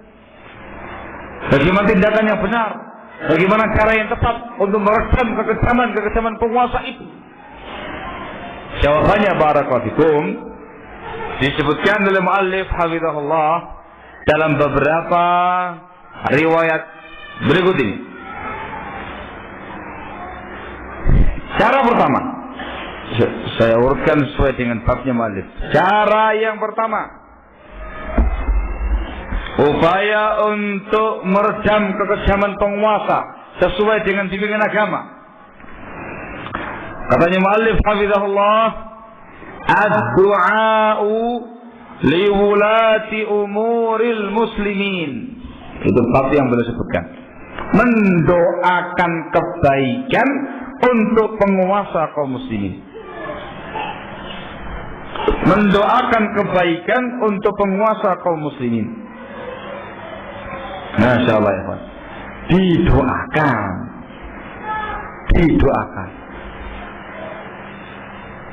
Bagaimana tindakan yang benar? Bagaimana cara yang tepat untuk meredam kekejaman penguasa itu? Jawabannya barakallahu fikum disebutkan oleh muallif hafizahullah dalam beberapa riwayat berikut ini. Cara pertama, saya urutkan sesuai dengan babnya muallif. Cara yang pertama, upaya untuk meredam kekejaman penguasa sesuai dengan bimbingan agama. Katanya muallif hafizahullah, ad-du'a'u liwulati umuril muslimin. Itu bab yang beliau sebutkan. Mendoakan kebaikan untuk penguasa kaum muslimin. Mendoakan kebaikan untuk penguasa kaum muslimin. Masya Allah ya, didoakan.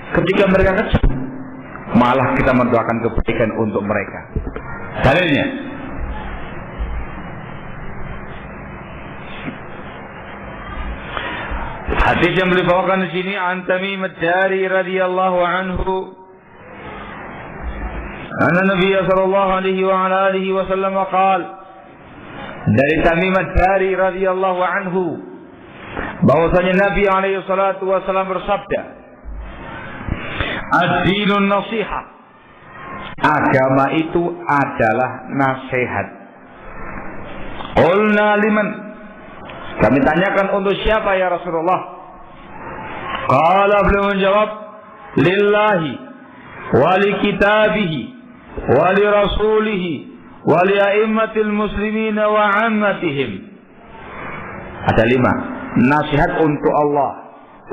Ketika mereka kecil, malah kita mendoakan kebaikan untuk mereka. Dalilnya, hadis yang beliau bawakan di sini, an Tamim ad-Dari radhiyallahu anhu, anna Nabi sallallahu alaihi wa ala alihi wasallam qala, dari Tamim ad-Dari radhiyallahu anhu, bahwasanya Nabi alaihi salatu wasallam bersabda, ad-dinun nasihat, agama itu adalah nasihat. Qulna liman, kami tanyakan untuk siapa ya Rasulullah? Qala, beliau menjawab, lillahi wa li kitabihi wa li rasulihi wa li a'immatil muslimina wa ammatihim. Ada 5. Nasihat untuk Allah,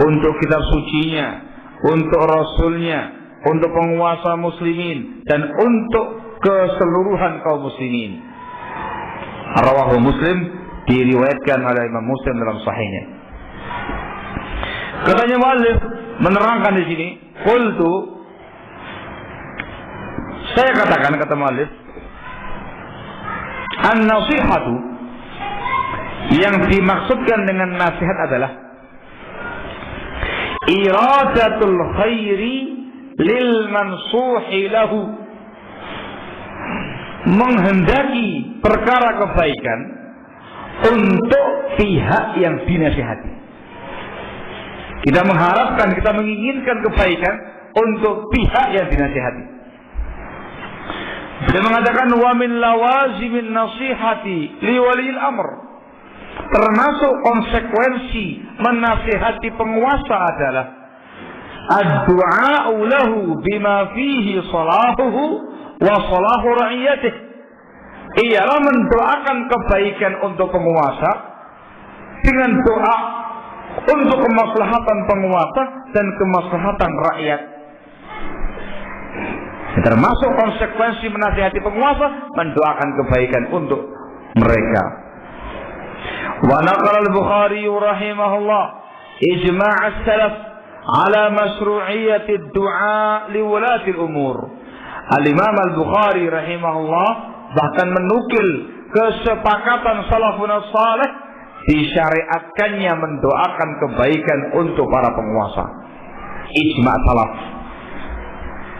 untuk kitab sucinya, untuk rasulnya, untuk penguasa muslimin, dan untuk keseluruhan kaum muslimin. Rawahu Muslim, diriwayatkan oleh Imam Muslim dalam sahihnya. Katanya muallif menerangkan di sini, qultu, saya katakan, kata muallif, an-nasihatu, yang dimaksudkan dengan nasihat adalah iradatul khairi lil mansuhi lahu, menghendaki perkara kebaikan untuk pihak yang dinasihati. Kita mengharapkan, kita menginginkan kebaikan untuk pihak yang dinasihati. Dia mengatakan wa min lawazimin nasihati li waliyil amr, termasuk konsekuensi menasihati penguasa adalah ad-du'a'u lahu bima fihi salahuhu wa salahu ra'iyatih, ialah mendoakan kebaikan untuk penguasa dengan doa untuk kemaslahatan penguasa dan kemaslahatan rakyat. Termasuk konsekuensi menasihati penguasa, mendoakan kebaikan untuk mereka. Wa naqala al-Bukhari rahimahullah ijma' as-salaf ala mashru'iyyati ad-du'a li wulati al-umur. Al-Imam al-Bukhari rahimahullah bahkan menukil kesepakatan salafun salih disyariatkannya mendoakan kebaikan untuk para penguasa. Ijma' salaf.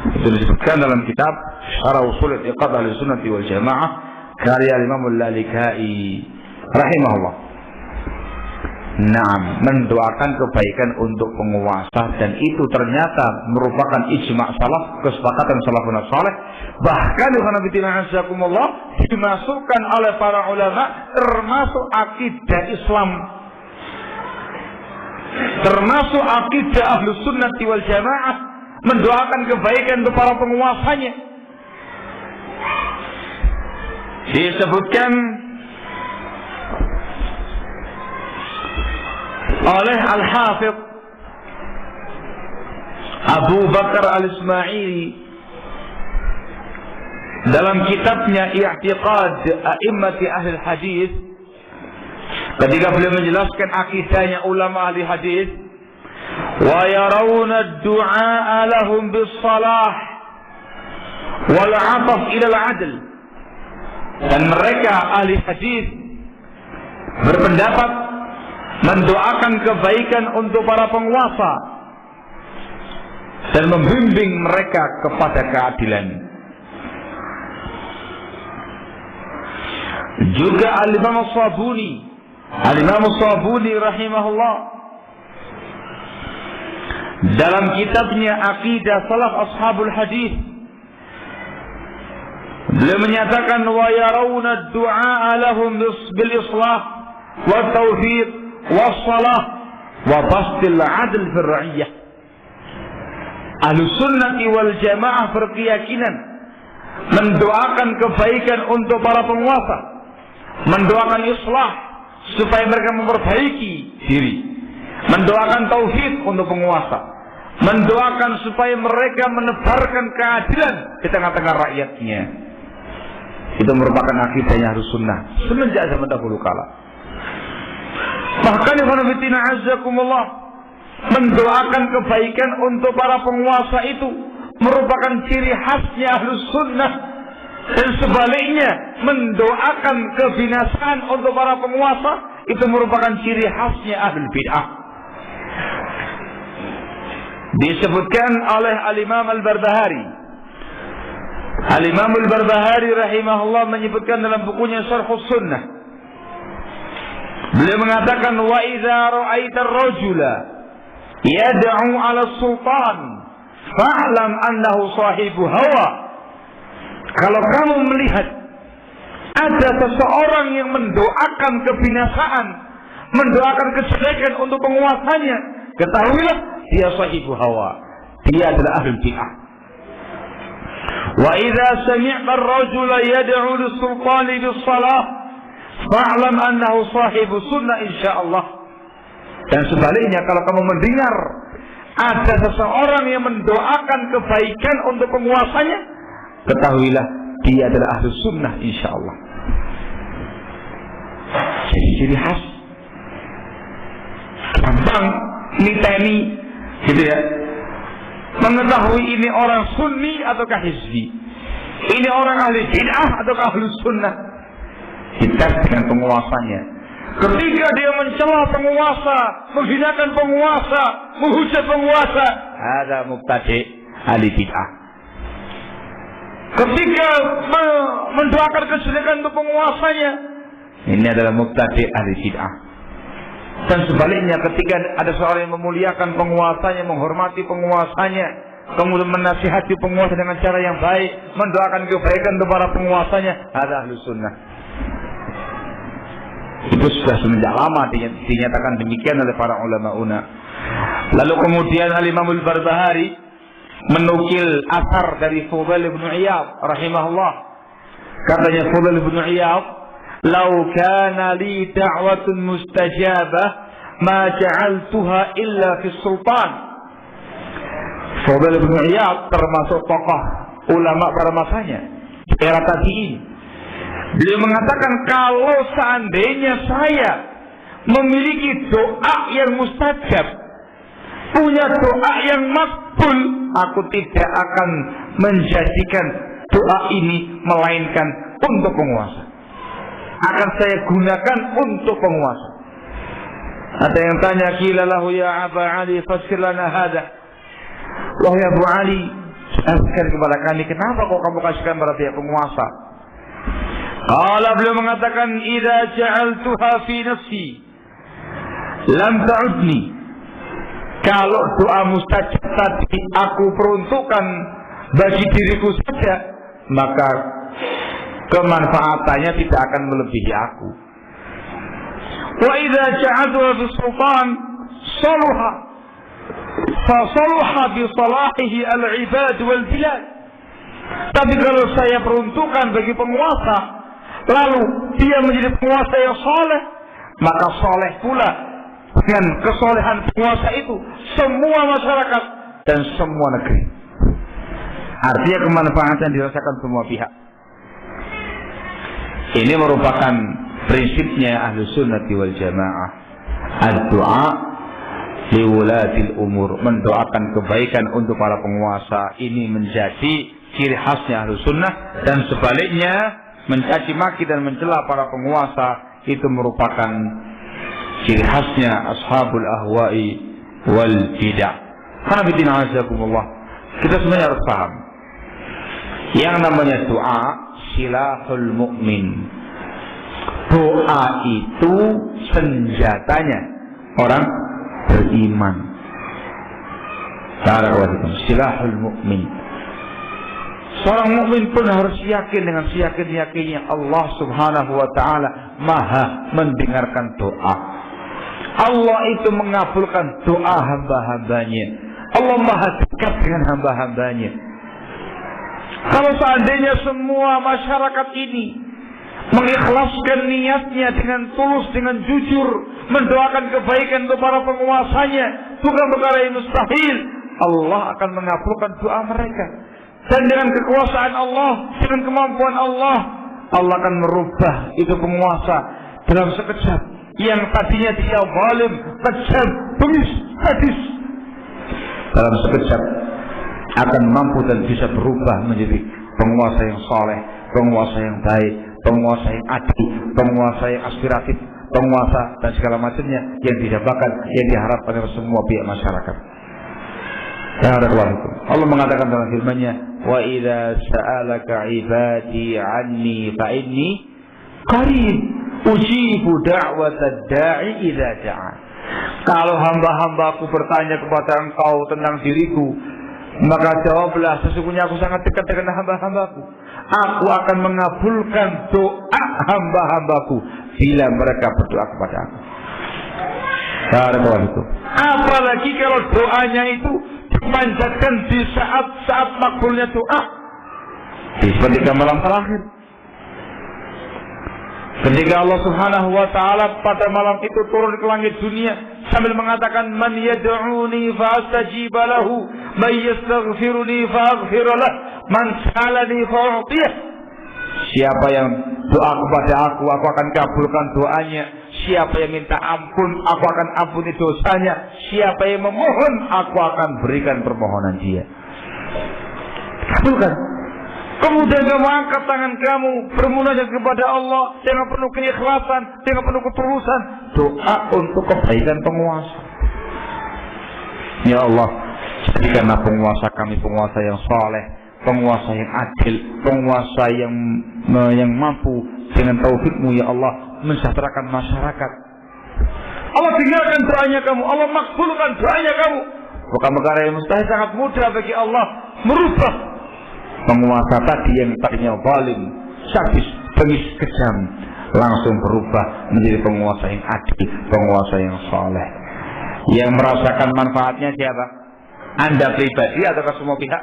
Itu disebutkan dalam kitab Syarah Ushul I'tiqad Ahlussunnah wal Jamaah karya Imam Al-Lalikai rahimahullah. Naam, mendoakan kebaikan untuk penguasa, dan itu ternyata merupakan ijma' salaf, kesepakatan salafun salih. Bahkan dimasukkan oleh para ulama termasuk akidah Islam, termasuk akidah Ahlussunnah wal Jamaah, mendoakan kebaikan untuk para penguasanya. Disebutkan oleh Al-Hafidh Abu Bakar Al-Ismaili dalam kitabnya I'tiqad A'immati Ahli Hadis, ketika beliau menjelaskan akidahnya ulama ahli hadis, wa yarawna ad-du'a lahum bis-salah wal 'ataf ila al-'adl, dan mereka ahli hadis berpendapat mendoakan kebaikan untuk para penguasa dan membimbing mereka kepada keadilan. Juga Al-Imam As-Sabuni rahimahullah dalam kitabnya Aqidah Salaf Ashabul Hadis, beliau menyatakan wa yarawna ad-du'a lahum bil islah wa tawfiq wa salah wa bastil 'adl fil ra'iyyah. Ahlussunnah wal Jamaah berkeyakinan mendoakan kebaikan untuk para penguasa, mendoakan islah supaya mereka memperbaiki diri, mendoakan taufik untuk penguasa, mendoakan supaya mereka menebarkan keadilan di tengah-tengah rakyatnya. Itu merupakan akidahnya Ahlussunnah semenjak zaman dahulu kala. Bahkan ikhwanafitina azzakumullah, mendoakan kebaikan untuk para penguasa itu merupakan ciri khasnya Ahlussunnah, dan sebaliknya mendoakan kebinasaan untuk para penguasa itu merupakan ciri khasnya Ahlul Bid'ah. Disebutkan oleh Al-Imam Al-Barbahari. Al-Imam Al-Barbahari rahimahullah menyebutkan dalam bukunya Syarhus Sunnah Beliau mengatakan, wa idza ra'aita ar-rajula yad'u 'ala sultan fa'lam annahu sahibu hawa. Kalau kamu melihat ada seseorang yang mendoakan kebinasaan, mendoakan kejelekan untuk penguasanya, ketahuilah dia sahibu hawa. Dia adalah ahli bid'ah. Wa idza sami'ta ar-rajula yad'u lis-sultani bis-shalah fa'lam annahu sahibu sunnah insyaallah. Dan sebaliknya, kalau kamu mendengar ada seseorang yang mendoakan kebaikan untuk penguasanya, ketahuilah dia adalah ahli sunnah insyaallah. Jadi ciri khas gampang niteni gitu ya, mengetahui ini orang sunni ataukah hizbi, ini orang ahli bid'ah ataukah ahli sunnah. Kita dengan penguasanya. Ketika dia mencela penguasa, menghinakan penguasa, menghujat penguasa, ada mubtadi' ahli bid'ah. Ketika mendoakan kejelekan untuk penguasanya, ini adalah mubtadi' ahli bid'ah. Dan sebaliknya, ketika ada seorang yang memuliakan penguasanya, menghormati penguasanya, kemudian menasihati penguasa dengan cara yang baik, mendoakan kebaikan kepada penguasanya, ada ahli sunnah. Itu sudah semenjak lama dinyatakan demikian oleh para ulama. Lalu kemudian Al-Imam Al-Barbahari menukil asar dari Fudail bin Iyad rahimahullah. Katanya Fudail bin Iyad, "Lau kana li da'watun mustajabah ma ja'altuha illa fi sultan." Fudail bin Iyad termasuk tokoh ulama pada masanya di era tabi'in. Beliau mengatakan, kalau seandainya saya memiliki doa yang mustajab, punya doa yang makbul, aku tidak akan menjadikan doa ini melainkan untuk penguasa. Akan saya gunakan untuk penguasa. Ada yang tanya, qila lahu ya Aba Ali fasir lana hada. Wahai Abu Ali, jelaskan kepada kami, kenapa kok kamu kasihkan pada pihak penguasa? Kalau beliau mengatakan, idza ja'altuha fi nafsi lam ta'udni. Kalau doa mustajab tadi aku peruntukkan bagi diriku saja, maka kemanfaatannya tidak akan melebihi aku. Wa idza ja'altuha fi sultan salaha fa salaha bi salahihi al-ibad wal bilad. Tapi kalau saya peruntukkan bagi penguasa, lalu dia menjadi penguasa yang soleh, maka soleh pula dengan kesolehan penguasa itu semua masyarakat dan semua negeri. Artinya kemanfaatan dirasakan semua pihak. Ini merupakan prinsipnya ahlu sunnati wal jamaah. Ad-du'a liwulatil umur, mendoakan kebaikan untuk para penguasa. Ini menjadi ciri khasnya ahlu sunnah. Dan sebaliknya, mencaci maki dan mencela para penguasa itu merupakan ciri khasnya ashabul ahwa'i wal bidah. Hanabitina azakumullah. Kita sebenarnya harus paham, yang namanya doa silahul mu'min. Doa itu senjatanya orang beriman. Silahul mu'min. Seorang mukmin pun harus yakin dengan seyakin-yakinnya Allah Subhanahu wa ta'ala maha mendengarkan doa. Allah itu mengabulkan doa hamba-hambanya. Allah maha dekat dengan hamba-hambanya. Kalau seandainya semua masyarakat ini mengikhlaskan niatnya dengan tulus, dengan jujur, mendoakan kebaikan untuk para penguasanya, bukan perkara yang mustahil, Allah akan mengabulkan doa mereka. Dan dengan kekuasaan Allah, dengan kemampuan Allah, Allah akan merubah itu penguasa dalam sekejap. Yang tadinya dia zalim, kejam, bengis, sadis, dalam sekejap akan mampu dan bisa berubah menjadi penguasa yang soleh, penguasa yang baik, penguasa yang adil, penguasa yang aspiratif, penguasa dan segala macamnya yang didapatkan, yang diharapkan oleh semua pihak masyarakat. Allah mengatakan dalam firman-Nya, wa idza sa'alaka 'ibadi 'anni fa inni qarib Ujibu da'watad da'i idza da'a. Kalau hamba-hambaku bertanya kepada engkau tentang diriku, maka jawablah, sesungguhnya aku sangat dekat dengan hamba-hambaku. Aku akan mengabulkan doa hamba-hambaku bila mereka berdoa kepada aku. Itu. Apalagi kalau doanya itu dipanjatkan di saat-saat makbulnya doa, di ketika malam terakhir, ketika Allah Subhanahu wa ta'ala pada malam itu turun ke langit dunia sambil mengatakan, man yad'uni fa'astajiba lahu, man yastaghfiruni fa'aghfir lah, man sa'alani fa'u'tiyah. Siapa yang doa kepada aku akan kabulkan doanya. Siapa yang minta ampun, aku akan ampuni dosanya. Siapa yang memohon, aku akan berikan permohonan dia. Kabulkan. Kemudian kamu angkat tangan kamu, bermunajat kepada Allah dengan penuh keikhlasan, dengan penuh ketulusan, doa untuk kebaikan penguasa. Ya Allah, jadikanlah penguasa kami penguasa yang saleh, penguasa yang adil, penguasa yang mampu dengan taufik-Mu ya Allah mensejahterakan masyarakat. Allah dengarkan doanya kamu, Allah makbulkan doanya kamu. Bukan perkara yang mustahil, sangat mudah bagi Allah merubah penguasa tadi yang tadinya zalim, sadis, bengis, kejam, langsung berubah menjadi penguasa yang adil, penguasa yang saleh. Yang merasakan manfaatnya siapa? Anda pribadi atau semua pihak?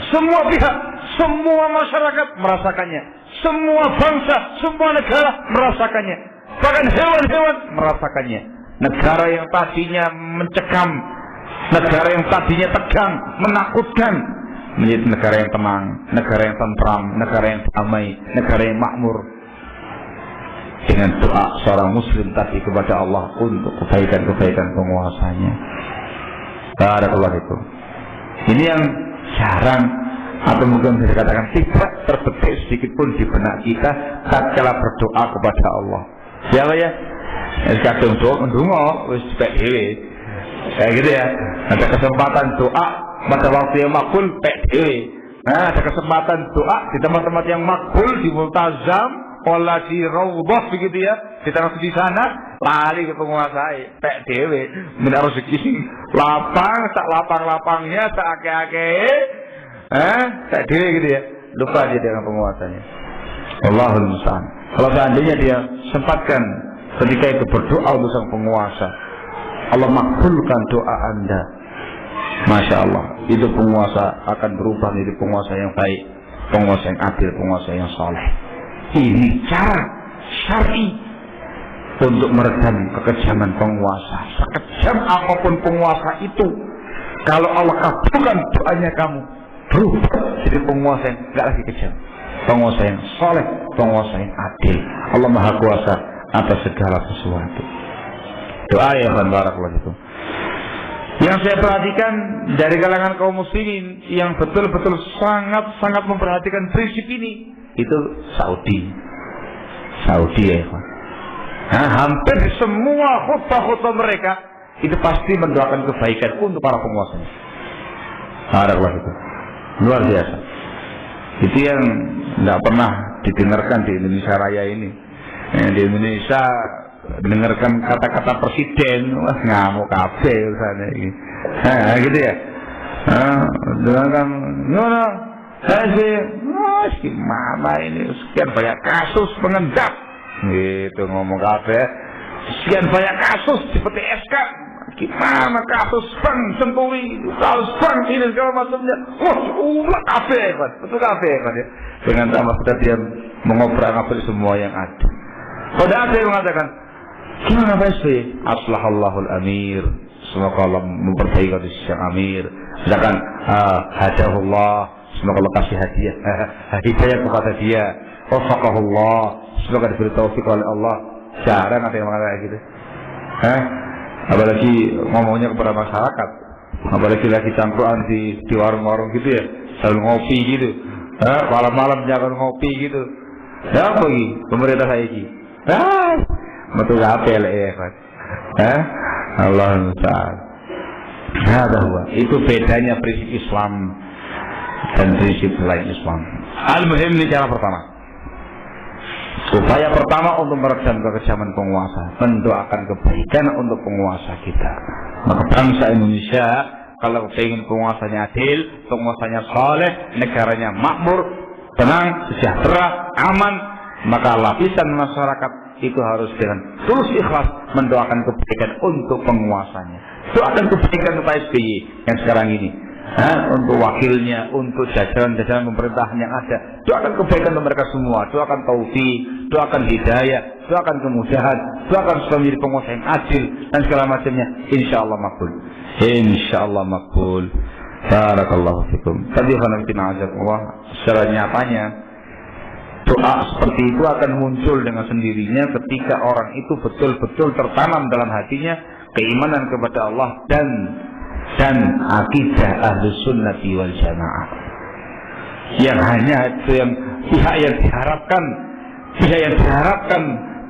Semua pihak, semua masyarakat merasakannya, semua bangsa, semua negara merasakannya, bahkan hewan-hewan merasakannya. Negara yang tadinya mencekam, negara yang tadinya tegang, menakutkan, menjadi negara yang tenang, negara yang tentram, negara yang damai, negara yang makmur. Dengan doa seorang muslim tadi kepada Allah untuk kebaikan-kebaikan penguasanya. Barakallahu itu. Ini yang jarang atau mungkin bisa dikatakan tidak terbetik sedikit pun di benak kita tatkala berdoa kepada Allah. Siapa ya? Kadang doa mendungo wis dipek dhewe. Kayak gitu ya. Ada kesempatan doa pada waktu yang makbul pek dhewe. Nah, ada kesempatan doa di tempat-tempat yang makbul, di multazam, pola di raudhah begitu ya. Kita harus di sana, lari ke penguasai, pek dhewe. Minta rezeki lapang, tak lapang-lapangnya, tak ake-ake. Pek dhewe gitu ya. Lupa dia dengan penguasanya. Allahul musta'an. Kalau seandainya dia sempatkan ketika itu berdoa untuk sang penguasa, Allah makbulkan doa Anda. Masya Allah, itu penguasa akan berubah menjadi penguasa yang baik, penguasa yang adil, penguasa yang saleh. Ini cara syar'i untuk meredam kekejaman penguasa. Sekejam apapun penguasa itu, kalau Allah kabulkan doanya kamu, berubah jadi penguasa yang tidak lagi kejam, penguasa yang saleh, penguasa yang adil. Allah Maha Kuasa atas segala sesuatu. Doa ya barakallahu itu. Yang saya perhatikan dari kalangan kaum muslimin yang betul-betul sangat-sangat memperhatikan prinsip ini, itu Saudi ya Pak. Hampir semua khutbah-khutbah mereka itu pasti mendoakan kebaikan untuk para penguasanya. Barakallahu itu. Luar biasa. Itu yang tidak pernah didengarkan di Indonesia Raya ini. Di Indonesia mendengarkan kata-kata presiden, wah ngamuk kabeh usahane iki. Gitu ya. Dengarkan, "Ngono, gimana ini sekian banyak kasus pengendap." Gitu ngomong kabeh. Sekian banyak kasus seperti SK. Gimana kasus Bank Senturi, kasus Bank ini segala macamnya. Wah, ulah kabeh, Pak. Betul kabeh, Pak ya. Dengan tambah dia mengobrak-abrik semua yang ada. Pada ada yang mengatakan, gimana Pak SB? Aslahallahul amir. Semoga Allah memperbaiki kondisi sang amir. Sedangkan hadahullah. Semoga Allah kasih hidayah kepada dia. Wafaqahullah. Semoga diberi taufik oleh Allah. Jarang ada yang mengatakan gitu. Apalagi ngomongnya kepada masyarakat. Apalagi lagi cangkruan di warung-warung gitu ya. Selalu ngopi gitu. Malam-malam jangan ngopi gitu. Ya apa ini? Pemerintah saya ini. Betul apa ya Pak? Allah Ta'ala. Itu bedanya prinsip Islam dan prinsip lain Islam. Al-muhim ini cara pertama. Upaya pertama untuk meredam kekejaman penguasa, mendoakan kebaikan untuk penguasa kita. Maka bangsa Indonesia kalau ingin penguasanya adil, penguasanya saleh, negaranya makmur, tenang, sejahtera, aman, maka lapisan masyarakat itu harus dengan tulus ikhlas mendoakan kebaikan untuk penguasanya. Doakan kebaikan untuk Pak SBY yang sekarang ini, untuk wakilnya, untuk jajaran-jajaran pemerintahan yang ada. Doakan kebaikan untuk mereka semua. Doakan taufik, doakan hidayah, doakan kemudahan, doakan supaya menjadi penguasa yang adil dan segala macamnya. Insya Allah makbul. Insya Allah makbul. Barakallahu fikum. Tadi Allah, secara nyatanya doa seperti itu akan muncul dengan sendirinya ketika orang itu betul-betul tertanam dalam hatinya keimanan kepada Allah dan akidah Ahlus Sunnati wal Jamaah. Yang hanya itu yang pihak yang diharapkan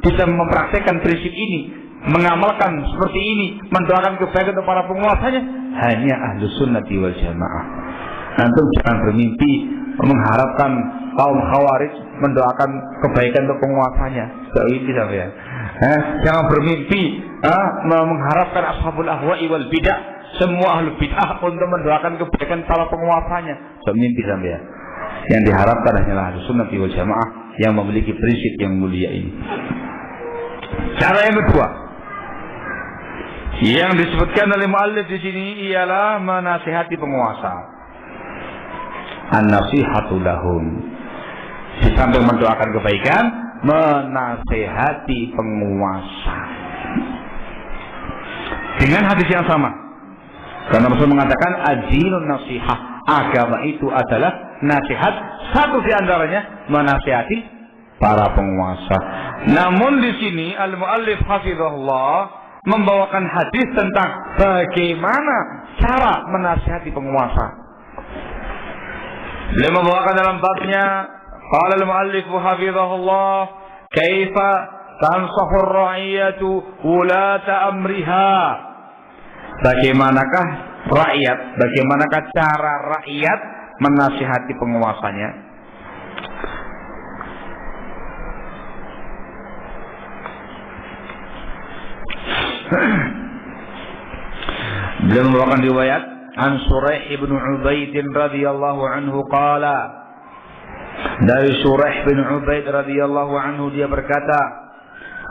bisa mempraktekkan prinsip ini, mengamalkan seperti ini, mendoakan kebaikan untuk para penguasanya, hanya Ahlus Sunnati wal Jamaah. Antum jangan bermimpi mengharapkan kaum Khawarij mendoakan kebaikan untuk penguasanya. Itu ya. Jangan bermimpi mengharapkan ashabul ahwa'i wal bidah, semua ahlu bid'ah untuk mendoakan kebaikan para penguasanya. Mimpi sampai ya. Yang diharapkan hanyalah Ahlus Sunnati wal Jamaah yang memiliki prinsip yang mulia ini. Cara yang kedua yang disebutkan oleh muallif di sini ialah menasihati penguasa. An-nasihatu lahum. Di samping mendoakan kebaikan, menasihati penguasa. Dengan hadis yang sama. Karena Rasul mengatakan ad-dinun nasihah, agama itu adalah nasihat. Satu di antaranya menasihati para penguasa. Namun di sini al-muallif hafizahullah membawakan hadis tentang bagaimana cara menasihati penguasa. Beliau membawakan dalam babnya qala al-muallif hafizahullah kaifa tansahu ar-ra'iyatu wulata amriha. Bagaimanakah cara rakyat menasihati penguasanya? Beliau membawakan riwayat an Shuraih bin Ubaid radhiyallahu anhu qala, dari Shuraih bin Ubaid radhiyallahu anhu dia berkata,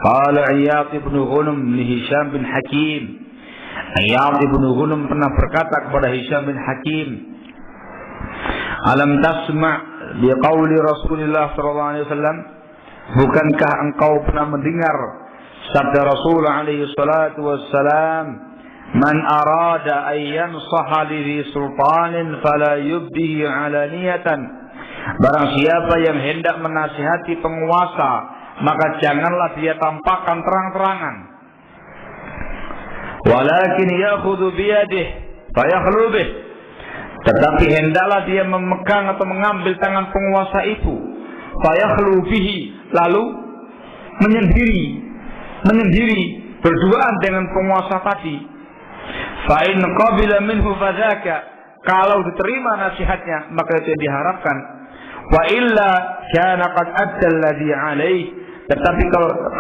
qala Iyad bin Ghunum li Hisham bin Hakim. Iyad bin Ghunum pernah berkata kepada Hisham bin Hakim, alam tasma' bi qauli Rasulullah sallallahu alaihi wasallam, bukankah engkau pernah mendengar sabda Rasul alaihi salatu wassalam, man arada an yansaha li sultanin fala yubdihi alaniyatan. Barang siapa yang hendak menasihati penguasa, maka janganlah dia tampakkan terang-terangan. Walakin ya'khudhu biyadihi fayakhlu bih. Tetapi hendaklah dia memegang atau mengambil tangan penguasa itu, fayakhlu bihi, lalu menyendiri berduaan dengan penguasa tadi. Fa in qabila minhu fadzaka, kalau diterima nasihatnya maka itu diharapkan. Wa illa kana qad adda alladhi alaihi, tetapi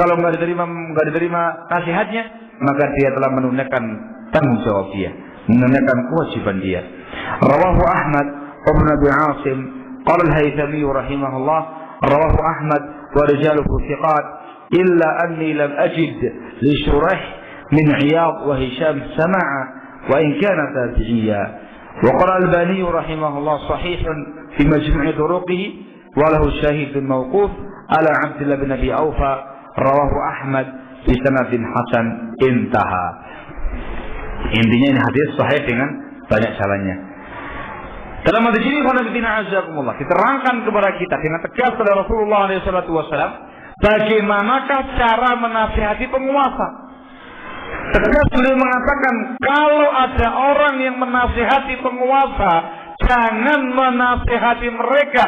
kalau enggak diterima nasihatnya, maka dia telah menunaikan tanggung jawab dia, menunaikan kewajiban dia. Rawahu Ahmad Ibn Abi Asim qala al-Haythami rahimahullah, rawahu Ahmad wa rijaluhu thiqat illa anni lam ajid li Shuraih min Iyad wa Hisham sama'a wa in kana tabi'iyya. Wa qala al-Albani rahimahullah sahihun fi majmu' turuqihi wa lahu syahid mawquf ala Abdullah bin Abi Aufa, rawahu Ahmad bi sanadin hasan, intaha. Intinya ini hadis sahih dengan banyak jalannya. Dalam hadis ini diterangkan kepada kita dengan tegas oleh Rasulullah SAW bagaimanakah cara menasihati penguasa. Tegas beliau mengatakan, kalau ada orang yang menasihati penguasa, jangan menasihati mereka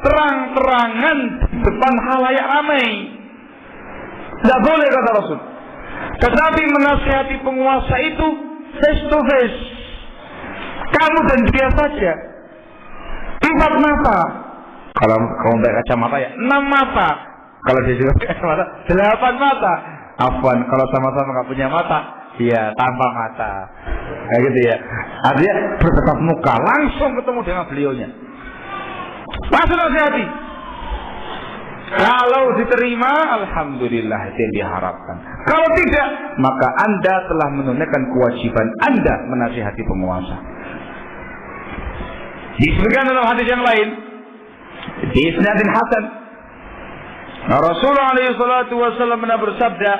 terang-terangan depan khalayak ramai. Tidak boleh, kata Rasul. Tetapi menasihati penguasa itu face to face, kamu dan dia saja, 4 mata. Kalau kamu pakai kacamata ya 6 mata. Kalau dia juga punya mata, 8 mata. Afwan, kalau sama-sama nggak punya mata, ya tanpa mata. Kayak gitu ya. Artinya bertatap muka, langsung ketemu dengan beliaunya. Langsung nasihati. Kalau diterima, alhamdulillah itu yang diharapkan. Kalau tidak, maka Anda telah menunaikan kewajiban Anda menasihati penguasa. Disebutkan dalam hadis yang lain, di isnadin hasan, Rasulullah alaihi salatu wasallam bersabda,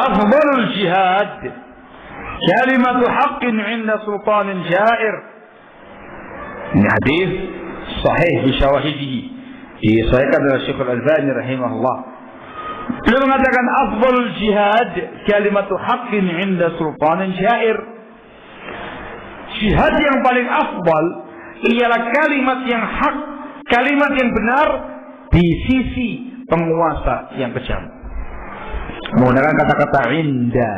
"Afdhalul jihad kalimatu haqqin 'inda sultanin jair." Ini hadis sahih bi syawahidihi. Disahihkan oleh Syekh Al-Albani rahimahullah. Beliau mengatakan afdhalul jihad kalimatu haqqin 'inda sultanin jair. Jihad yang paling afdal ialah kalimat yang hak, kalimat yang benar di sisi penguasa yang kejam. Menggunakan kata-kata inda,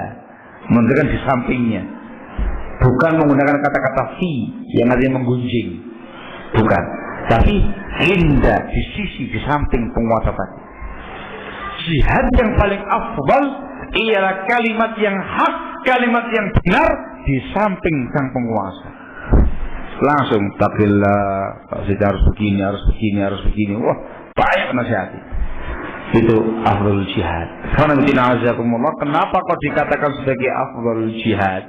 menggunakan di sampingnya, bukan menggunakan kata-kata fi yang artinya menggunjing, bukan, tapi inda di sisi, di samping penguasa tadi. Jihad yang paling afdal ialah kalimat yang hak, kalimat yang benar di samping sang penguasa. Langsung takillah, harus begini, harus begini, harus begini. Wah, banyak nasihati. Itu afdhalul jihad. Kenapa kok dikatakan sebagai afdhalul jihad?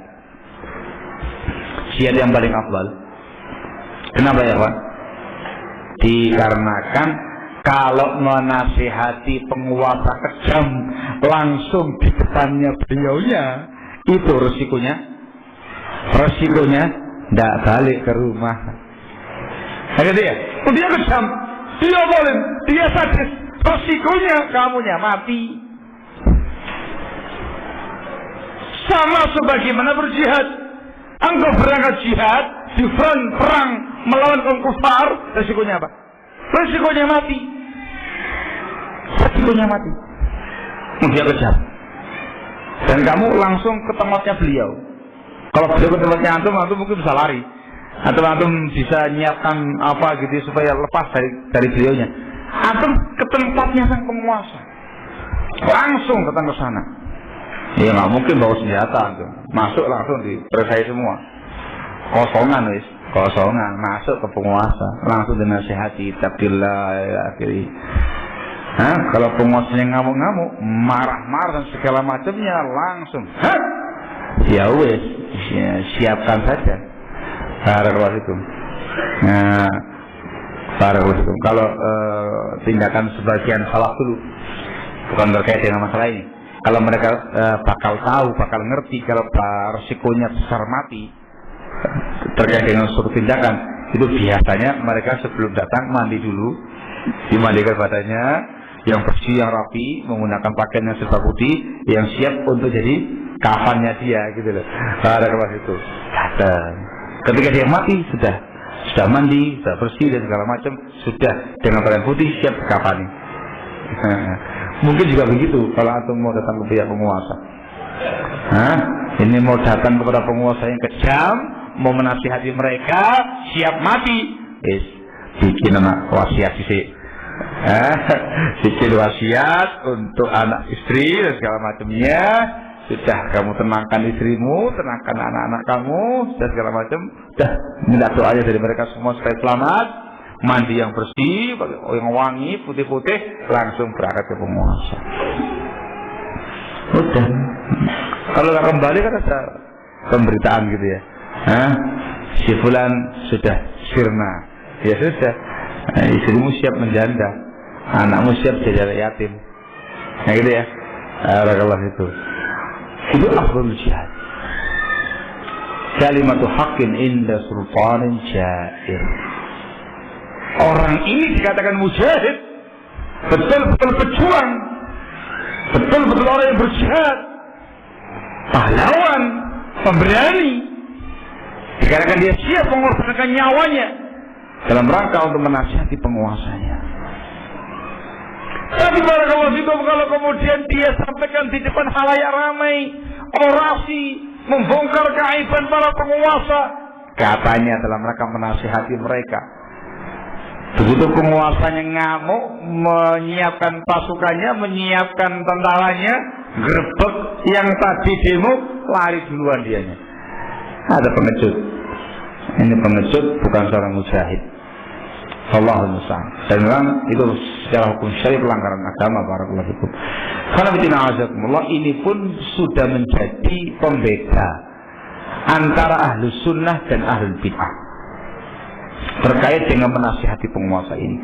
Jihad yang paling afdal. Kenapa ya Pak? Dikarenakan kalau menasihati penguasa kejam langsung di depannya beliaunya, itu resikonya tidak balik ke rumah. Ada dia, dia kejam, dia zalim, dia sadis, resikonya kamunya mati. Sama sebagaimana berjihad, engkau berangkat jihad di front perang melawan kaum kufar, resikonya apa? Resikonya mati. Resikonya mati. Dia kejam. Dan kamu langsung ke tempatnya beliau. Kalau beliau ke tempatnya antum mungkin bisa lari. Antum bisa nyiapkan apa gitu supaya lepas dari beliaunya. Antum ke tempatnya sang penguasa. Langsung datang ke sana. Ya nggak mungkin bawa senjata antum. Masuk langsung dipersai semua. Kosongan wis. Kosongan masuk ke penguasa langsung dinasihati takillah akhiri. Kalau penguasanya ngamuk-ngamuk, marah-marah dan segala macamnya langsung ya wes siapkan saja. Barakallahu. Barakallahu. Kalau tindakan sebagian salah dulu bukan terkait dengan masalah ini. Kalau mereka bakal tahu, bakal ngerti kalau resikonya besar mati terkait dengan suatu tindakan, itu biasanya mereka sebelum datang mandi dulu, dimandikan badannya yang bersih, yang rapi, menggunakan pakaian yang serba putih, yang siap untuk jadi kafannya dia, gitu loh. Ada kelas itu. Datang. Ketika dia mati sudah mandi, sudah bersih dan segala macam, sudah dengan pakaian putih siap kafani. Mungkin juga begitu kalau antum mau datang ke pihak penguasa. Ini mau datang kepada penguasa yang kejam, mau menasihati mereka, siap mati. Bikin anak wasiat sih. Bikin wasiat untuk anak istri dan segala macamnya. Sudah kamu tenangkan istrimu, tenangkan anak-anak kamu, dan segala macam. Sudah minta doanya dari mereka semua supaya selamat, mandi yang bersih, yang wangi, putih-putih, langsung berangkat ke penguasa. Udah. Kalau nggak kembali kan ada pemberitaan gitu ya. Si fulan sudah sirna. Ya sudah. Istrimu siap menjanda, anakmu siap jadi yatim. Nah gitu ya. Barakallahu itu. Itu afdhalul jihad. Kalimatu haqqin inda sultanin jair. Orang ini dikatakan mujahid, betul-betul pejuang, betul-betul orang yang berjihad, pahlawan, pemberani. Dikarenakan dia siap mengorbankan nyawanya dalam rangka untuk menasihati penguasanya. Tapi barakallahu fikum, kalau kemudian dia sampaikan di depan halayak ramai, orasi, membongkar keaiban para penguasa, katanya dalam rangka menasihati mereka, Begitu penguasanya ngamuk, menyiapkan pasukannya, menyiapkan tentaranya, grebek yang tadi demo, lari duluan dianya. Ada pengecut. Ini pengecut, bukan seorang mujahid. Allahul musta'an. Dan memang itu secara hukum syar'i pelanggaran agama. Barakallahu fikum. Karena ini pun sudah menjadi pembeda antara ahlus sunnah dan ahlul bid'ah terkait dengan menasihati penguasa ini.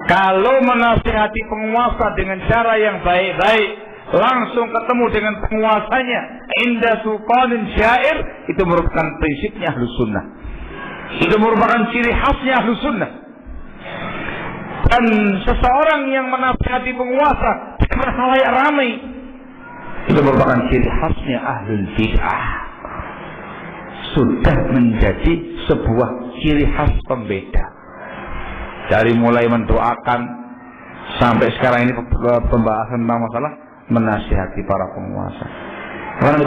Kalau menasihati penguasa dengan cara yang baik-baik, langsung ketemu dengan penguasanya, inda sultanin syair, itu merupakan prinsipnya ahlus sunnah. Itu merupakan ciri khasnya ahlus sunnah. Dan seseorang yang menasihati penguasa dengan khalayak ramai, itu merupakan ciri khasnya ahlul bid'ah. Sudah menjadi sebuah ciri khas pembeda. Dari mulai mendoakan sampai sekarang ini pembahasan tentang masalah menasihati para penguasa. Karena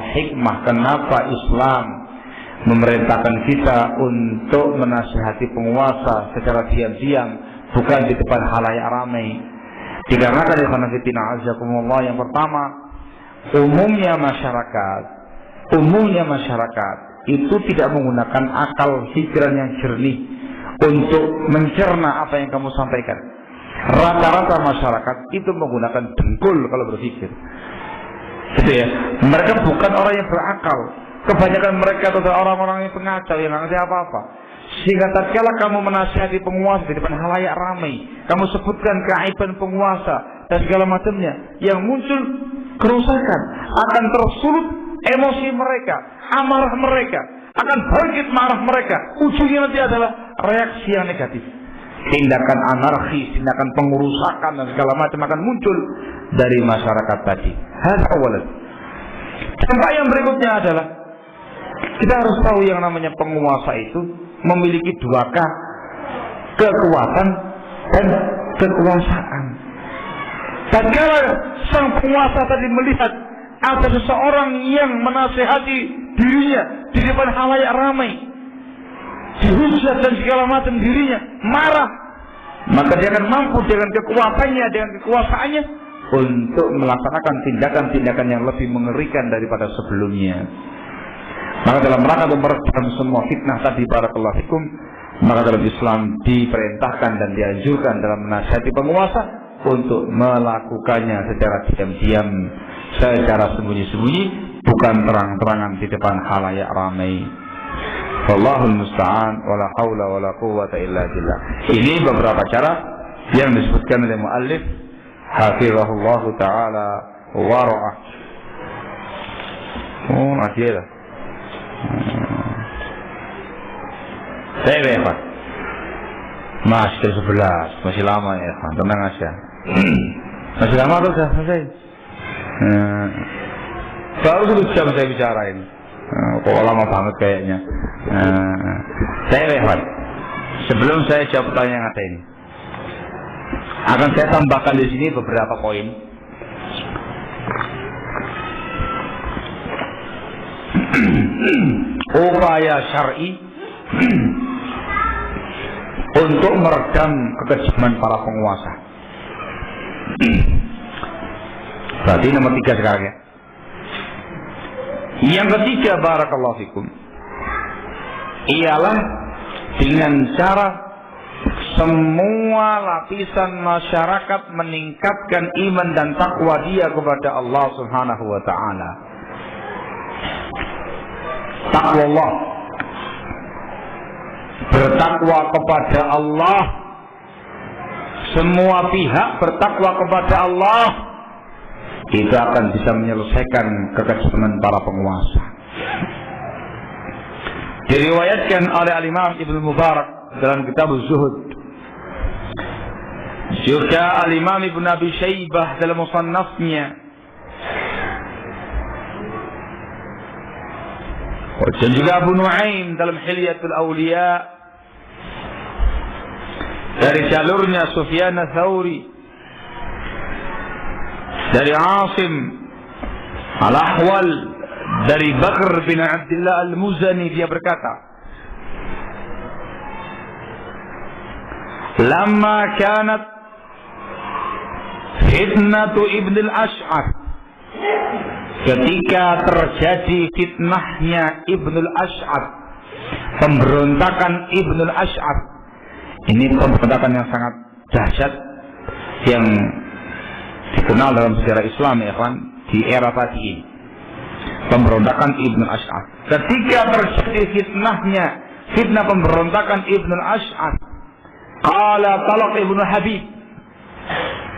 hikmah kenapa Islam memerintahkan kita untuk menasihati penguasa secara diam-diam, bukan di depan khalayak ramai. Dikarenakan yang pertama, umumnya masyarakat itu tidak menggunakan akal pikiran yang jernih untuk mencerna apa yang kamu sampaikan. Rata-rata masyarakat itu menggunakan dengkul kalau berpikir. Gitu ya. Mereka bukan orang yang berakal. Kebanyakan mereka adalah orang-orang yang pengacau yang nggak ngerti apa-apa. Sehingga tatkala kamu menasihati penguasa di depan khalayak ramai, kamu sebutkan keaiban penguasa dan segala macamnya, yang muncul kerusakan, akan tersulut emosi mereka, amarah mereka, akan bangkit marah mereka. Ujungnya nanti adalah reaksi yang negatif. Tindakan anarkis, tindakan pengurusakan dan segala macam akan muncul dari masyarakat tadi. Hadza awalan. Dampak yang berikutnya adalah kita harus tahu yang namanya penguasa itu memiliki dua kekuatan dan kekuasaan. Tatkala sang penguasa tadi melihat ada seseorang yang menasihati dirinya di depan khalayak ramai, dihujat dan segala macam dirinya, marah, maka dia akan mampu dengan kekuatannya, dengan kekuasaannya untuk melaksanakan tindakan-tindakan yang lebih mengerikan daripada sebelumnya. Maka dalam rangka untuk meredam semua fitnah tadi, barakallahu fikum, maka dalam Islam diperintahkan dan dianjurkan dalam menasihati penguasa untuk melakukannya secara diam-diam, secara sembunyi-sembunyi, bukan terang-terangan di depan khalayak ramai. Wallahul musta'an, wala haula wala quwwata illa billah. Ini beberapa cara yang disebutkan oleh muallif hafizahullahu taala wa ra'ah. Oh, masih ada. Saya Evan masih ke 11, masih lama ya Evan, tenang aja. Masih lama tuh sudah selesai. Baru 1 jam saya bicara ini. Kok lama banget kayaknya. Saya Evan, sebelum saya jawab pertanyaan yang ada ini, akan saya tambahkan di sini beberapa poin. Upaya syar'i untuk meredam kekejaman para penguasa. Berarti nomor 3 sekarang ya. Yang ketiga, barakallahu fikum, ialah dengan cara semua lapisan masyarakat meningkatkan iman dan takwa dia kepada Allah Subhanahu wa taala. Takwa Allah, bertakwa kepada Allah, semua pihak bertakwa kepada Allah, itu akan bisa menyelesaikan kekejaman para penguasa. Diriwayatkan oleh Al-Imam Ibnu Mubarak dalam kitab Az-Zuhud, juga Al-Imam Ibnu Abi Syaibah dalam musannafnya, dan juga Abu Nuaim dalam Hilyatul Awliya dari jalurnya Sufyan Ats-Tsauri, dari Asim Al-Ahwal, dari Bakr bin Abdullah Al-Muzani, dia berkata, lamma kanat fitnatu Ibn al-Ash'ath, ketika terjadi fitnahnya Ibn al-Ash'ath, pemberontakan Ibn al-Ash'ath. Ini pemberontakan yang sangat dahsyat yang dikenal dalam sejarah Islam, ya kan, di era tadi ini. Pemberontakan Ibn al-Ash'ath. Ketika terjadi fitnah pemberontakan Ibn al-Ash'ath, qala Talq ibn Habib.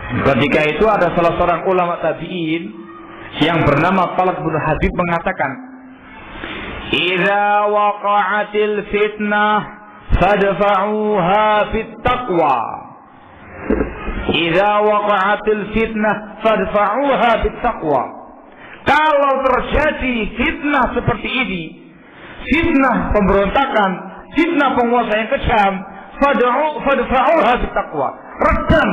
Ketika itu ada salah seorang ulama tabi'in yang bernama Talq ibn Habib mengatakan, "Idza waqa'atil fitnah fadfa'uha fit taqwa." Idza waqa'atil fitnah fadfa'uha fit taqwa. Kalau terjadi fitnah seperti ini, fitnah pemberontakan, fitnah penguasa yang kejam, fadfa'uha fit taqwa. Redam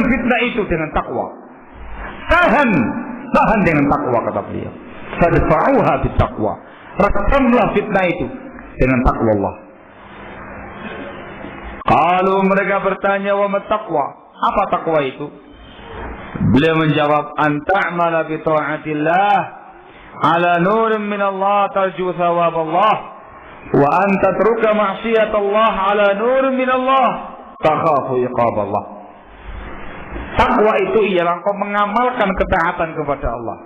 fitnah itu dengan takwa. Tahan dengan takwa, kata beliau. Fadfa'uha fit taqwa. Redamlah fitnah itu dengan takwa Allah. Kalau mereka bertanya, wa ma taqwa? Apa takwa itu? Beliau menjawab, an ta'mala bi ta'atillah ala nurin min Allah tarju thawab Allah, wa an tatruka ma'siyat Allah ala nurin min Allah takhafu iqab Allah. Takwa itu ialah engkau mengamalkan ketaatan kepada Allah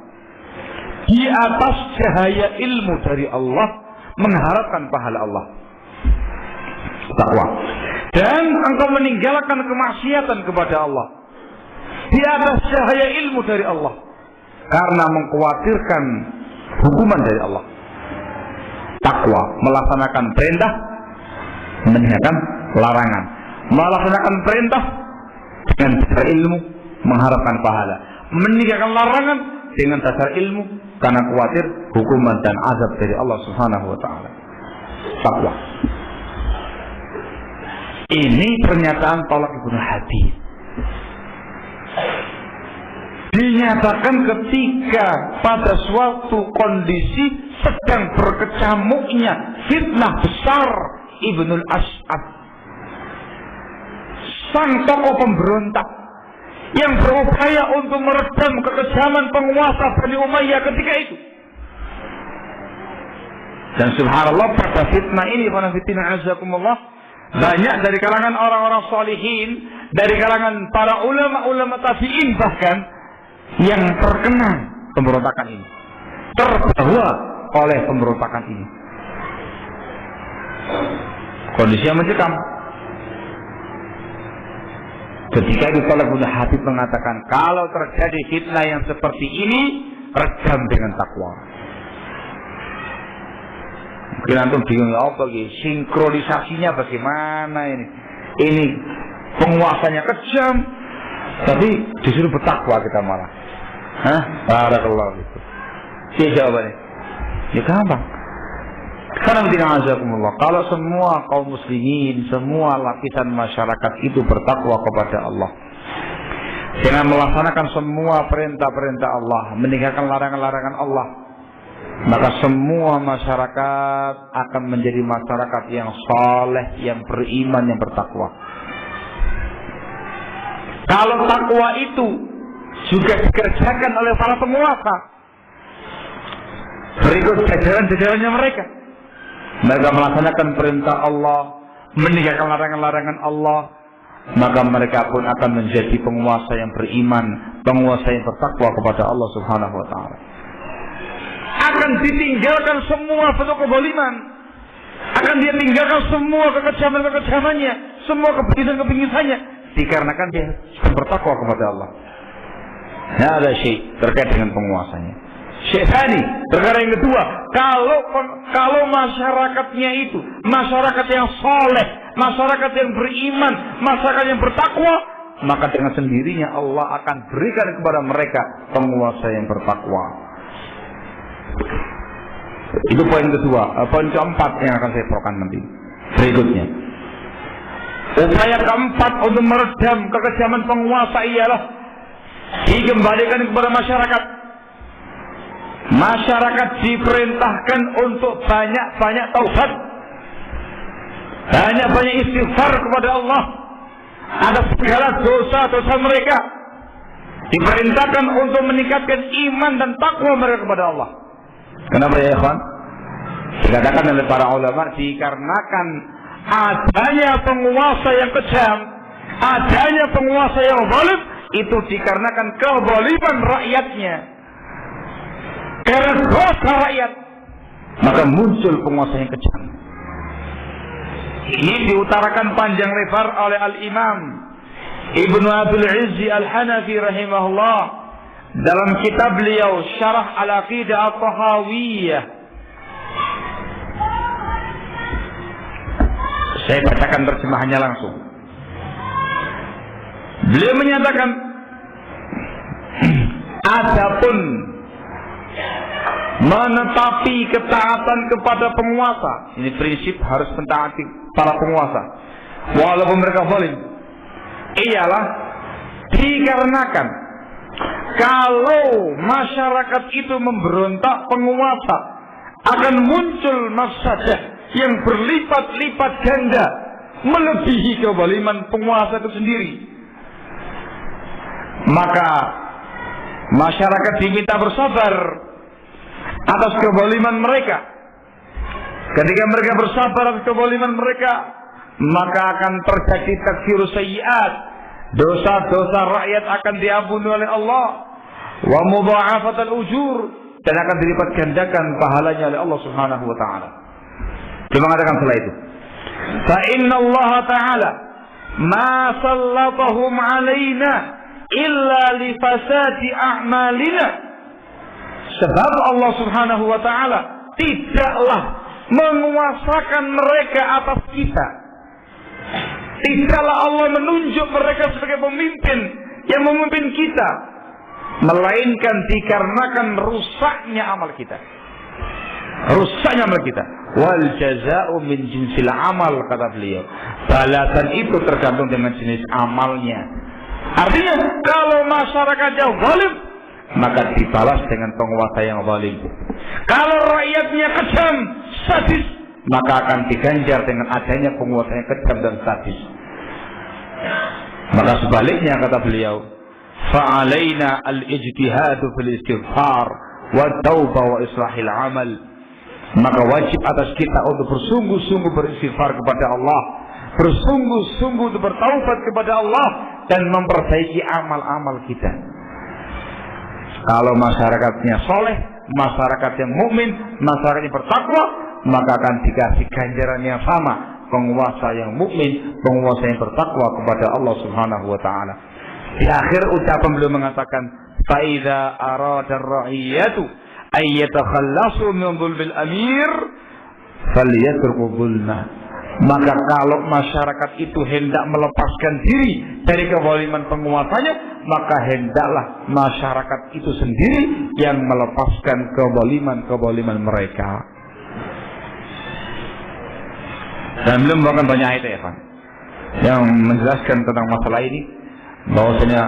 di atas cahaya ilmu dari Allah, mengharapkan pahala Allah. Takwa. Dan engkau meninggalkan kemaksiatan kepada Allah di atas cahaya ilmu dari Allah, karena mengkhawatirkan hukuman dari Allah. Takwa, melaksanakan perintah, meninggalkan larangan. Melaksanakan perintah dengan dasar ilmu, mengharapkan pahala. Meninggalkan larangan dengan dasar ilmu, karena khawatir hukuman dan azab dari Allah Subhanahu wa taala. Takwa. Ini pernyataan Talq ibn Habib. Dinyatakan ketika pada suatu kondisi sedang berkecamuknya fitnah besar Ibn al-Ash'ath, sang tokoh pemberontak yang berupaya untuk meredam kekejaman penguasa Bani Umayyah ketika itu. Dan subhanallah, pada fitnah ini, pada fitnah azakumullah, banyak dari kalangan orang-orang solihin, dari kalangan para ulama-ulama tabi'in bahkan, yang terkena pemberontakan ini, terbawa oleh pemberontakan ini. Kondisi yang mencekam. Ketika itu Talq ibn Habib mengatakan, kalau terjadi fitnah yang seperti ini, redam dengan takwa. Mungkin antum bingung, ya apa gitu, sinkronisasinya bagaimana ini? Ini penguasanya kejam, tapi disuruh bertakwa kita malah. Hah? Barakallahu fikum. Siapa jawabannya? Ya gampang. Kalau semua kaum muslimin, semua lapisan masyarakat itu bertakwa kepada Allah, dengan melaksanakan semua perintah-perintah Allah, meninggalkan larangan-larangan Allah, maka semua masyarakat akan menjadi masyarakat yang saleh, yang beriman, yang bertakwa. Kalau takwa itu juga dikerjakan oleh para penguasa, berikut jajaran-jajarannya mereka melaksanakan perintah Allah, meninggalkan larangan-larangan Allah, maka mereka pun akan menjadi penguasa yang beriman, penguasa yang bertakwa kepada Allah Subhanahu wa taala. Akan ditinggalkan semua bentuk kezaliman, akan dia tinggalkan semua kekejaman-kekejamannya, semua kebingisan-kebingisannya, dikarenakan dia bertakwa kepada Allah. Nah, ada syekh terkait dengan penguasanya. Syekh Thani, perkara yang kedua, kalau masyarakatnya itu masyarakat yang soleh, masyarakat yang beriman, masyarakat yang bertakwa, maka dengan sendirinya Allah akan berikan kepada mereka penguasa yang bertakwa. Itu poin kedua. Poin keempat yang akan saya bawakan nanti berikutnya. Upaya keempat untuk meredam kekejaman penguasa ialah dikembalikan kepada masyarakat. Masyarakat diperintahkan untuk banyak-banyak taubat. banyak-banyak istighfar kepada Allah atas segala dosa-dosa mereka. Diperintahkan untuk meningkatkan iman dan takwa mereka kepada Allah. Kenapa ya ikhwan? Dikatakan oleh para ulama, dikarenakan adanya penguasa yang kejam, adanya penguasa yang zalim, itu dikarenakan kezaliman rakyatnya. Karena dosa rakyat, maka muncul penguasa yang kejam. Ini diutarakan panjang lebar oleh Al-Imam Ibnu Abdul Izzi Al-Hanafi rahimahullah dalam kitab beliau Syarah Al-Aqidah At-Tahawiyah. Saya bacakan terjemahannya langsung. Beliau menyatakan, adapun menetapi ketaatan kepada penguasa, ini prinsip harus mentaati para penguasa walaupun mereka zalim, ialah dikarenakan kalau masyarakat itu memberontak penguasa, akan muncul mafsadah yang berlipat-lipat ganda melebihi kezaliman penguasa itu sendiri. Maka masyarakat diminta bersabar atas kezaliman mereka. Ketika mereka bersabar atas kezaliman mereka, maka akan terjadi takfirus sayyi'at, dosa-dosa rakyat akan diampuni oleh Allah, wa mudha'afatul ujur, dan akan dilipat gandakan pahalanya oleh Allah Subhanahu wa taala. Dia mengatakan setelah itu, fa inna Allah taala ma sallatahum alaina illa li fasadi a'malina. Sebab Allah Subhanahu wa taala tidaklah menguasakan mereka atas kita. Tidaklah Allah menunjuk mereka sebagai pemimpin yang memimpin kita, melainkan dikarenakan rusaknya amal kita. Rusaknya amal kita. Wal jazaa'u min jinsil amal, kata beliau. Balasan itu tergantung dengan jenis amalnya. Artinya kalau masyarakat yang zalim, maka dibalas dengan penguasa yang zalim. Kalau rakyatnya kejam, sadis, maka akan diganjar dengan adanya penguasa yang kejam dan sadis. Maka sebaliknya, kata beliau, fa'alaina al-ijtihadu fil istighfar wa taubah wa islahil amal. Maka wajib atas kita untuk bersungguh-sungguh beristighfar kepada Allah, bersungguh-sungguh untuk bertaubat kepada Allah, dan memperbaiki amal-amal kita. Kalau masyarakatnya soleh, masyarakat yang mukmin, masyarakat yang bertakwa, maka akan dikasih ganjaran yang sama, penguasa yang mukmin, penguasa yang bertakwa kepada Allah Subhanahu wa taala. Di akhir ucapan beliau mengatakan, fa idza arada ar-ra'iyatu ay yatakhallasu min dhulmil amir falyatruku dhulma. Maka kalau masyarakat itu hendak melepaskan diri dari kezaliman penguasanya, maka hendaklah masyarakat itu sendiri yang melepaskan kezaliman mereka. Dan belum bahkan banyak ayat ya, yang menjelaskan tentang masalah ini, bahwasanya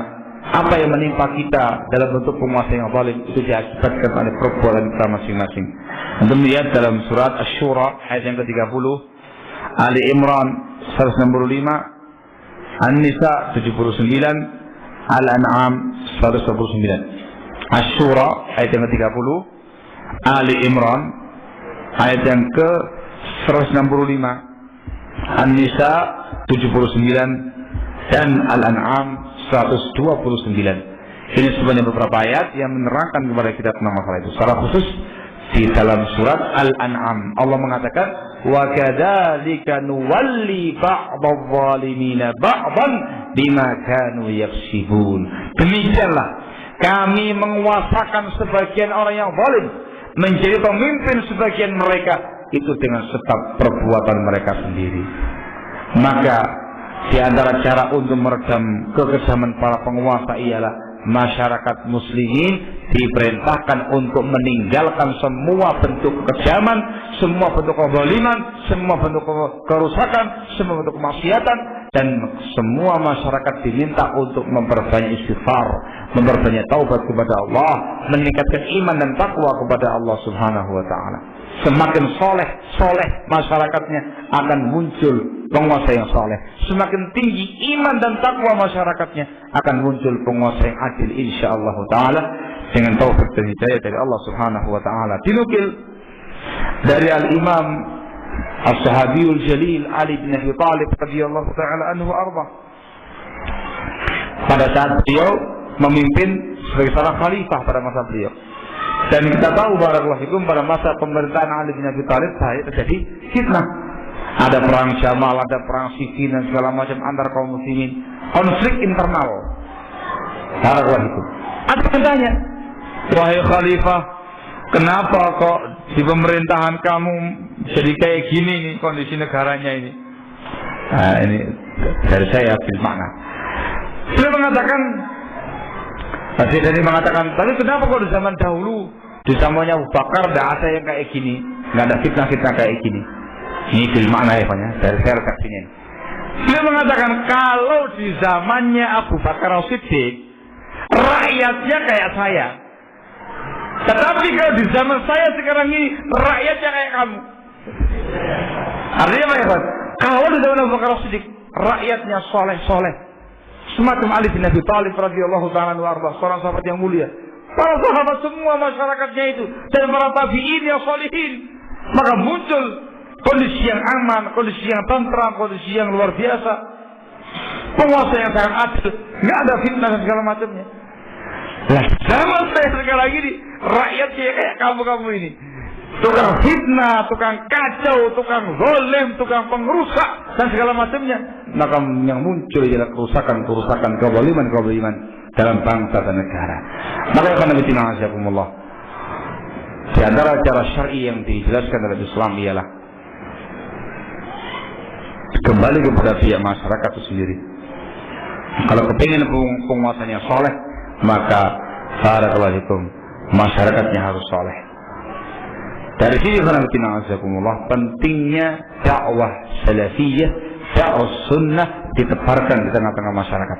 apa yang menimpa kita dalam bentuk penguasa yang zalim itu diakibatkan oleh perbuatan kita masing-masing. Untuk melihat dalam surat Asy-Syura ayat yang ke-30, Ali Imran 165, An-Nisa 79, Al-An'am 129. Asy-Syura ayat yang ke-30, Ali Imran ayat yang ke-165, An-Nisa 79, dan Al-An'am 129. Ini sebenarnya beberapa ayat yang menerangkan kepada kita tentang masalah itu. Secara khusus di dalam surat Al-An'am Allah mengatakan, wa kadzalika nuwalli ba'dadh-dhalimina ba'dhan bima kanu yaksibun. Demikianlah kami menguasakan sebagian orang yang zalim menjadi pemimpin sebagian mereka itu dengan sebab perbuatan mereka sendiri. Maka di antara cara untuk meredam kekejaman para penguasa ialah masyarakat muslimin diperintahkan untuk meninggalkan semua bentuk kekejaman, semua bentuk kezaliman, semua bentuk kerusakan, semua bentuk kemaksiatan, dan semua masyarakat diminta untuk memperbanyak istighfar, memperbanyak taubat kepada Allah, meningkatkan iman dan takwa kepada Allah Subhanahu wa taala. semakin soleh masyarakatnya akan muncul penguasa yang soleh. Semakin tinggi iman dan takwa masyarakatnya akan muncul penguasa yang adil insyaallah taala dengan taufik dan hidayah dari Allah Subhanahu wa taala. Dinukil dari Al-Imam As-Sahabiyul Jalil Ali bin Abi Thalib radhiyallahu taala anhu arba. Pada saat beliau memimpin sebagai seorang khalifah pada masa beliau. Dan kita tahu barakallahu fikum pada masa pemerintahan Ali bin Abi Thalib terjadi fitnah. Ada perang Jamal, ada perang Siffin dan segala macam antar kaum muslimin, konflik internal. Barakallahu fikum. Ada yang tanya, wahai khalifah, kenapa kok di pemerintahan kamu jadi kayak gini nih kondisi negaranya ini? Nah, ini dari saya bil makna. Beliau mengatakan, tapi kenapa kok di zaman dahulu, di zamannya Abu Bakar tidak ada yang kayak gini, nggak ada fitnah-fitnah kayak gini. Ini bil makna ya, dari saya redaksinya. Beliau mengatakan kalau di zamannya Abu Bakar As-Siddiq rakyatnya kayak saya, tetapi kalau di zaman saya sekarang ini rakyatnya kayak kamu. Artinya apa ya, Pak? Kalau di zaman Abu Bakar As-Siddiq rakyatnya soleh, semacam Ali bin Abi Thalib radhiyallahu taala anhu, seorang sahabat yang mulia. Para sahabat semua masyarakatnya itu dan para tabi'in yang solihin, maka muncul kondisi yang aman, kondisi yang tentram, kondisi yang luar biasa. Penguasa yang sangat adil, nggak ada fitnah dan segala macamnya. Lah, zaman saya sekarang ini rakyatnya kayak kamu ini. Tukang fitnah, tukang kacau, tukang zalim, tukang pengrusak dan segala macamnya. Maka yang muncul adalah kerusakan, kezaliman dalam bangsa dan negara. Maka akan Nabi Muhammad di antara cara syar'i yang dijelaskan dalam Islam ialah kembali kepada pihak masyarakat itu sendiri. Kalau kepingin penguasanya soleh, maka barakallahu fikum masyarakatnya harus soleh. Dari sini pentingnya dakwah salafiyah, dakwah sunnah ditebarkan di tengah-tengah masyarakat,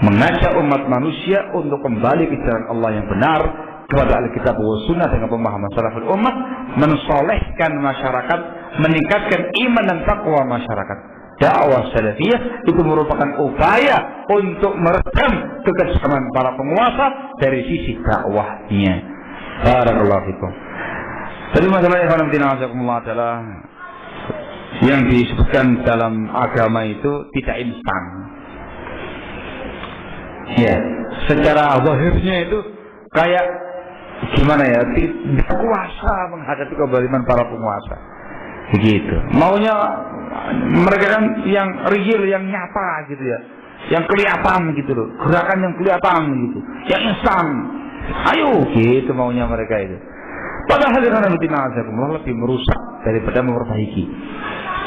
mengajak umat manusia untuk kembali ke jalan Allah yang benar, kepada Alkitab wa Sunnah dengan pemahaman salaful ummah, mensolehkan masyarakat, meningkatkan iman dan takwa masyarakat. Dakwah salafiyah itu merupakan upaya untuk meredam kekesaman para penguasa dari sisi dakwahnya. Barakallahu fikum. Tapi masalah yang adalah yang disebutkan dalam agama itu tidak instan. Ya, secara zahirnya itu kayak gimana ya, tidak kuasa menghadapi kezaliman para penguasa. Begitu. Maunya mereka kan yang real, yang nyata gitu ya, yang kelihatan gitu loh, gerakan yang kelihatan gitu, yang instan. Ayo, gitu maunya mereka itu. Padahal dengan lebih merusak daripada memperbaiki.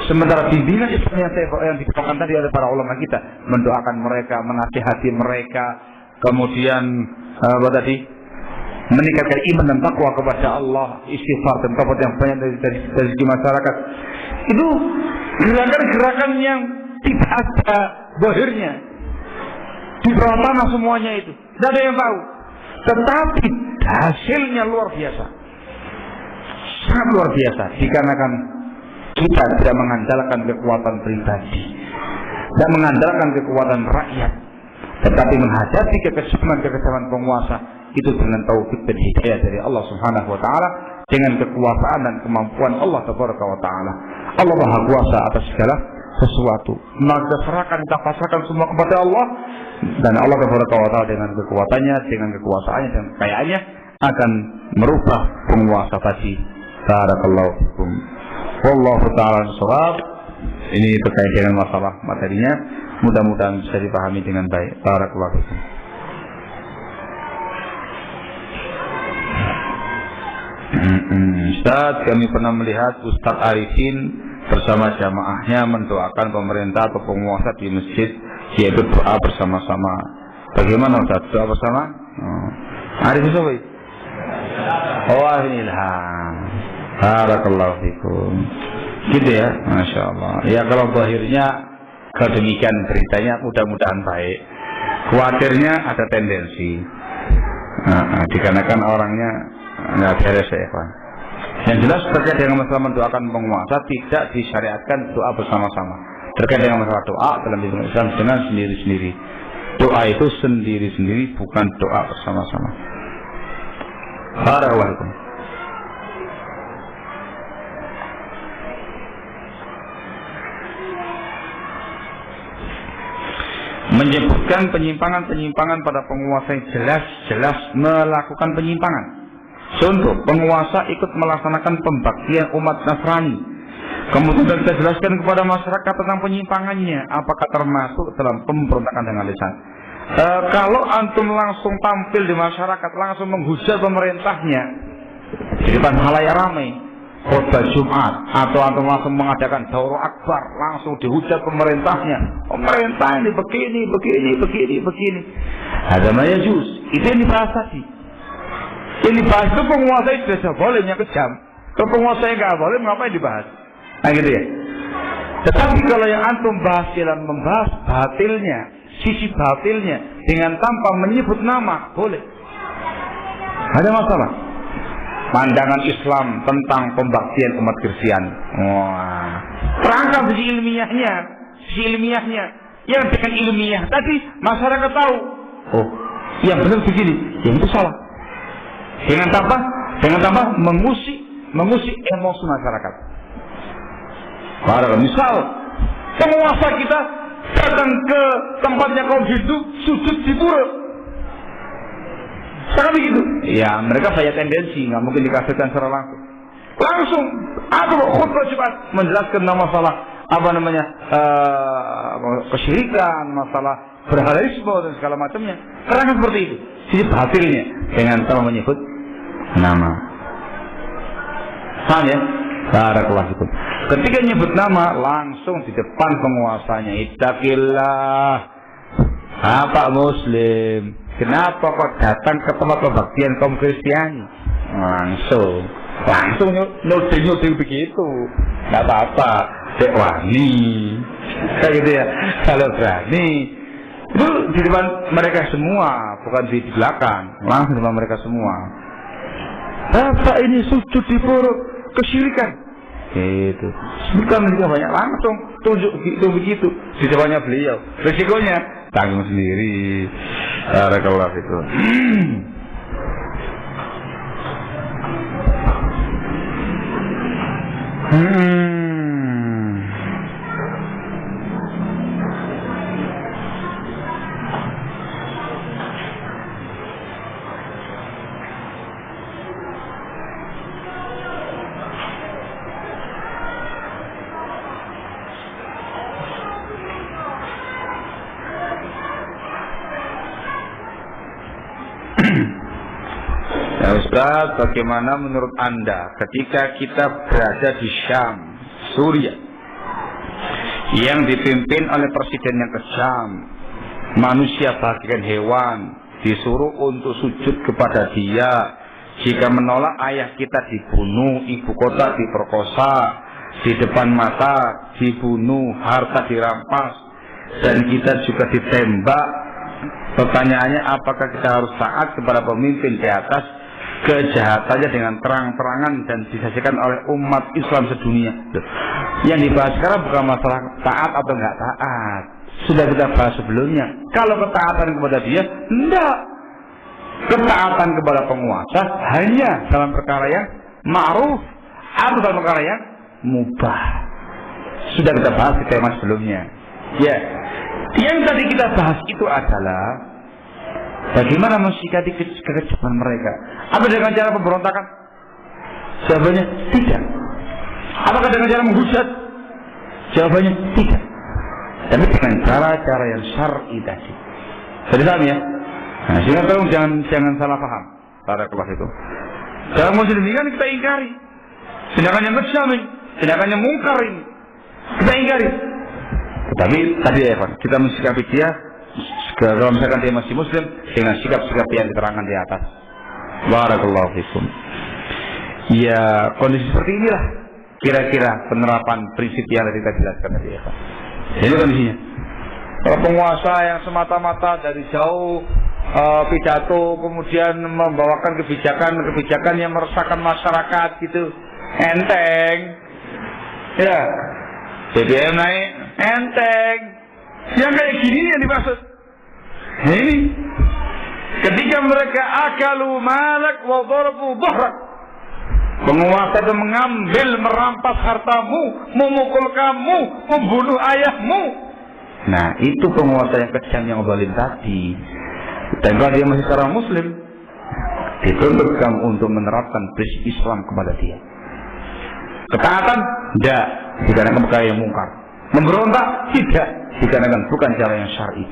Sementara bimbingan Islam yang dikatakan tadi oleh para ulama kita, mendoakan mereka, menasihati mereka, kemudian meningkatkan iman dan takwa kepada Allah, istighfar dan taubat yang banyak dari segi masyarakat. Itu gerakan-gerakan yang tidak ada zahirnya, di bawah tanah semuanya itu, tidak ada yang tahu. Tetapi hasilnya luar biasa. Sangat luar biasa dikarenakan kita tidak mengandalkan kekuatan pribadi, tidak mengandalkan kekuatan rakyat, tetapi menghadapi kekesaman penguasa itu dengan taufik dan hidayah dari Allah Subhanahu wa taala, dengan kekuasaan dan kemampuan Allah Tabaraka wa taala. Allah Maha Kuasa atas segala sesuatu. Maka serahkan, kita pasrahkan semua kepada Allah, dan Allah Tabaraka wa taala dengan kekuatannya, dengan kekuasaannya dan kekayaannya akan merubah penguasa tadi. Barakallahu fikum. Wallahu ta'ala shawab. Ini terkait dengan masalah materinya, mudah-mudahan bisa dipahami dengan baik. Barakallahu fikum. Ustaz, kami pernah melihat Ustaz Arifin bersama jamaahnya mendoakan pemerintah atau penguasa di masjid, yaitu doa bersama-sama. Bagaimana Ustaz, doa bersama? Arifin siapa? Oh, Ilham. Barakallahu fikum. Gitu ya, Masya Allah. Ya kalau zahirnya kalau demikian beritanya mudah-mudahan baik. Khawatirnya ada tendensi dikarenakan orangnya nggak beres ya Pak. Yang jelas terkait dengan masalah mendoakan penguasa tidak disyariatkan doa bersama-sama. Terkait dengan masalah doa dalam Islam dengan sendiri-sendiri. Doa itu sendiri-sendiri, bukan doa bersama-sama. Barakallahu. Menyebutkan penyimpangan-penyimpangan pada penguasa yang jelas-jelas melakukan penyimpangan. Contoh, penguasa ikut melaksanakan pembaktian umat Nasrani. Kemudian kita jelaskan kepada masyarakat tentang penyimpangannya. Apakah termasuk dalam pemberontakan dengan lisan? Kalau antum langsung tampil di masyarakat, langsung menghujat pemerintahnya di depan halayak ramai, khutbah Jumat, atau antum langsung mengadakan daurah akbar, langsung dihujat pemerintahnya. Pemerintah ini begini. Ada mayajus. Itu yang dibahas tadi. Yang dibahas itu penguasa itu sudah boleh yang kejam. Kalau penguasa yang nggak boleh, ngapain dibahas? Nah gitu ya. Tetapi kalau yang antum bahas dalam membahas batilnya, sisi batilnya dengan tanpa menyebut nama, boleh. Ada masalah. Pandangan Islam tentang pembaktian umat Kristen. Wah, terangkan sisi ilmiahnya. Yang dengan ilmiah tadi masyarakat tahu. Oh, yang benar begini, yang itu salah. Dengan tanpa mengusik emosi masyarakat. Misal penguasa kita datang ke tempatnya kaum Hindu, sujud di pura. Sekarang begitu. Ya, mereka banyak tendensi, nggak mungkin dikasihkan secara langsung. Atau khutbah Jumat menjelaskan masalah kesyirikan, masalah berhalaisme dan segala macamnya. Terangkan seperti itu. Sisi batilnya dengan tanpa menyebut nama. Paham ya? Barakallahu fikum. Ketika nyebut nama langsung di depan penguasanya, ittaqillah. Pak Muslim, kenapa kok datang ke tempat pembaktian kaum Kristiani? Langsung nyuting begitu. Nggak apa-apa, dek wani. Kayak gitu ya. Kalau berani itu di depan mereka semua, bukan di belakang, langsung di depan mereka semua. Bapak ini sujud di pura kesyirikan. Gitu. Bukan mereka banyak langsung tunjuk gitu begitu di depannya beliau. Resikonya tanggung sendiri. Barakallahu fikum. Ustaz, bagaimana menurut Anda ketika kita berada di Syam, Suriah, yang dipimpin oleh presiden yang kejam, manusia bagaikan hewan, disuruh untuk sujud kepada dia, jika menolak ayah kita dibunuh, ibu kota diperkosa, di depan mata dibunuh, harta dirampas, dan kita juga ditembak. Pertanyaannya, apakah kita harus taat kepada pemimpin di atas kejahatannya dengan terang-terangan dan disaksikan oleh umat Islam sedunia? Yang dibahas sekarang bukan masalah taat atau enggak taat. Sudah kita bahas sebelumnya. Kalau ketaatan kepada dia, enggak. Ketaatan kepada penguasa hanya dalam perkara yang ma'ruf atau dalam perkara yang mubah. Sudah kita bahas di tema sebelumnya. Ya, yang tadi kita bahas itu adalah bagaimana mensikapi kekejaman mereka. Apa dengan cara pemberontakan? Jawabannya tidak. Apakah dengan cara menghujat? Jawabannya tidak. Tapi dengan cara-cara yang syar'i tadi. Jadi paham ya? Nah, sehingga tolong jangan salah paham pada kelas itu. Dalam kondisi demikian kita ingkari. Sedangkan yang kejam ini, sedangkan yang mungkar ini, kita ingkari. Tapi tadi ya Pak, kita mensikapi dia kalau misalkan dia masih muslim dengan sikap-sikap yang diterangkan di atas. Barakallahu fikum. Ya, kondisi seperti inilah kira-kira penerapan prinsip yang tadi kita jelaskan tadi ya Pak. Ini kondisinya. Kalau penguasa yang semata-mata dari jauh pidato kemudian membawakan kebijakan yang meresahkan masyarakat gitu, enteng. Ya, BBM naik, enteng. Yang kayak gini nih yang dimaksud. Nah, ini ketika mereka akalu malak wa darabu dhahrak, penguasa itu mengambil, merampas hartamu, memukul kamu, membunuh ayahmu. Nah, itu penguasa yang kejam, yang zalim tadi. Dan kalau dia masih seorang muslim, dituntut kamu untuk menerapkan prinsip Islam kepada dia. Ketaatan? Tidak, dikarenakan perkara yang mungkar. Memberontak? Tidak, dikarenakan bukan cara yang syar'i.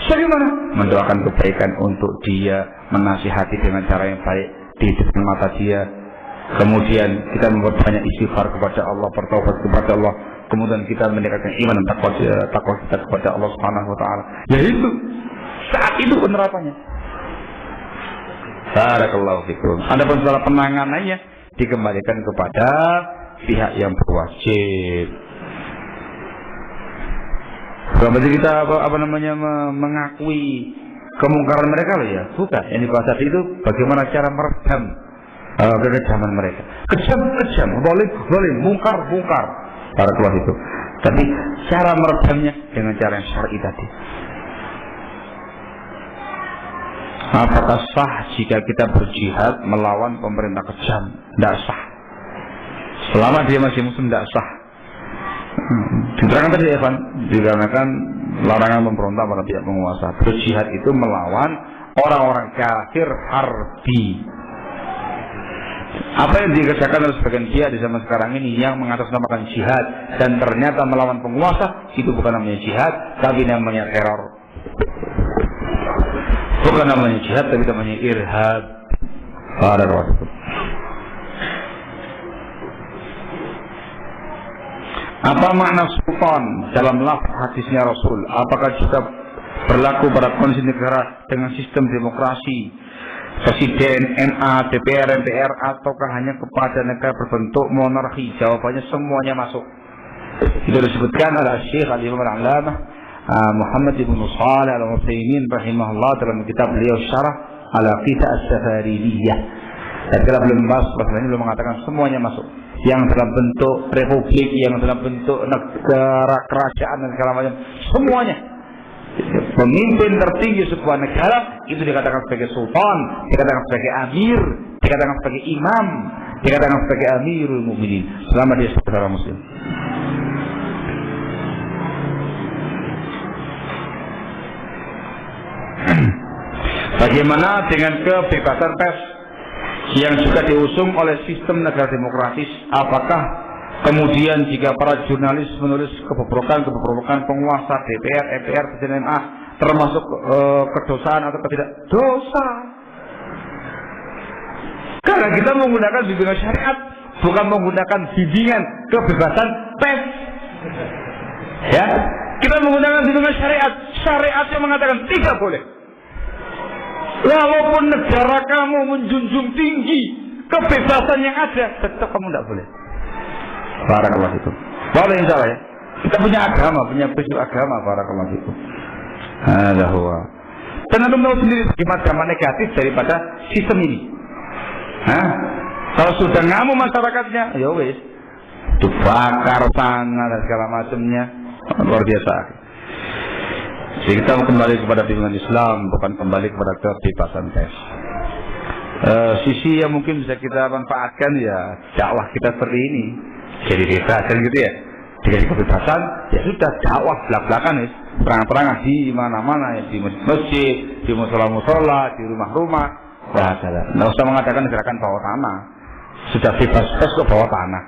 Bagaimana? Mendoakan kebaikan untuk dia, menasihati dengan cara yang baik di depan mata dia. Kemudian kita memperbanyak istighfar kepada Allah, bertaubat kepada Allah. Kemudian kita meningkatkan iman dan takwa kita kepada Allah Subhanahu wa taala. Yaitu saat itu penerapannya. Barakallahu fikum. Adapun soal penanganannya dikembalikan kepada pihak yang berwajib. Berarti kita mengakui kemungkaran mereka loh ya? Bukan. Yang dibahas tadi itu bagaimana cara meredam kekejaman mereka. Kejam, zalim, mungkar. Barakallahu itu. Tapi cara meredamnya dengan cara yang syar'i tadi. Apakah sah jika kita berjihad melawan pemerintah kejam? Tidak sah. Selama dia masih muslim, tidak sah. Diterangkan tadi Evan, dikarenakan larangan memberontak pada pihak penguasa. Berjihad itu melawan orang-orang kafir harbi. Apa yang dikerjakan oleh sebagian pihak di zaman sekarang ini yang mengatasnamakan jihad dan ternyata melawan penguasa, itu bukan namanya jihad, tapi namanya teror. Bukan namanya jihad, tapi namanya irhab. Apa makna sultan dalam lafaz hadisnya Rasul? Apakah juga berlaku pada kondisi negara dengan sistem demokrasi, presiden, MA, DPR, MPR, ataukah hanya kepada negara berbentuk monarki? Jawabannya semuanya masuk. Itu disebutkan oleh Syekh Al-Imam Al-Allamah Muhammad ibn Shalih Al-Utsaimin rahimahullah dalam kitab beliau Syarah Al-Aqidah As-Safariniyah. Dan kalau belum membahas masalah ini, belum mengatakan semuanya masuk. Yang dalam bentuk republik, yang dalam bentuk negara kerajaan dan segala macam, semuanya. Pemimpin tertinggi sebuah negara itu dikatakan sebagai sultan, dikatakan sebagai amir, dikatakan sebagai imam, dikatakan sebagai amirul mukminin selama dia seorang muslim. Bagaimana dengan kebebasan pers yang juga diusung oleh sistem negara demokratis? Apakah kemudian jika para jurnalis menulis kebobrokan penguasa, DPR, MPR, MA termasuk kedosaan atau tidak? Dosa. Karena kita menggunakan bimbingan syariat, bukan menggunakan bimbingan kebebasan pers. Ya, kita menggunakan bimbingan syariat. Syariat yang mengatakan tidak boleh. Walaupun negara kamu menjunjung tinggi kebebasan yang ada, tetap kamu tidak boleh. Barakallahu itu. Boleh insya Allah ya. Kita punya agama, punya prinsip agama. Barakallahu itu. Ada huwa. Dan anda tahu sendiri bagaimana dampak negatif daripada sistem ini. Kalau sudah ngamuk masyarakatnya, ya wes, dibakar sana dan segala macamnya, luar biasa. Jadi kita kembali kepada bimbingan Islam, bukan kembali kepada kebebasan pers. Sisi yang mungkin bisa kita manfaatkan ya dakwah kita seperti ini. Jadi kebebasan gitu ya. Dikasih kebebasan, ya sudah dakwah belak-belakan ya. Perang-perangan di mana-mana ya, di masjid, di musola-musola, di rumah-rumah. Nggak usah mengadakan gerakan bawah tanah. Sudah bebas pers ke bawah tanah.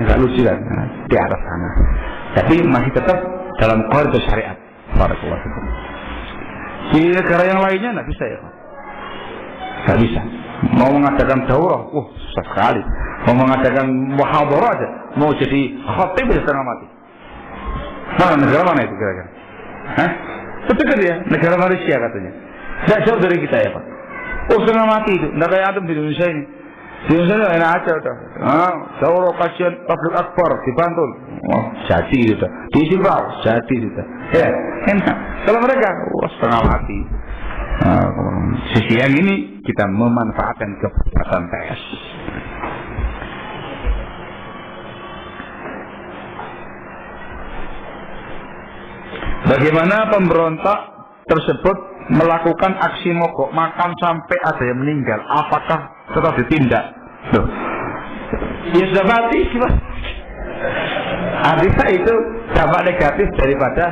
Nggak lucu kan? Di atas tanah. Tapi masih tetap dalam koridor syariat. Barakallahu fikum. Di negara yang lainnya nggak bisa ya, nggak bisa. Mau mengadakan daurah, susah sekali. Mau mengadakan muhadharah aja, mau jadi khatib ya setengah mati. Mana negara mana itu kira-kira? Betul kan ya? Negara Malaysia katanya. Tidak jauh dari kita ya Pak. Setengah mati itu. Nggak kayak antum di Indonesia ini. Di Indonesia enak aja udah. Daurah kajian tabligh akbar di Bantul. Jadi gitu. Di Simbau jadi gitu. Ya, enak. Kalau mereka setengah mati. Sisi yang ini kita memanfaatkan kebebasan pers. Bagaimana pemberontak tersebut melakukan aksi mogok makan sampai ada yang meninggal? Apakah tetap ditindak? Loh, ya sudah mati gimana? Artinya itu dampak negatif daripada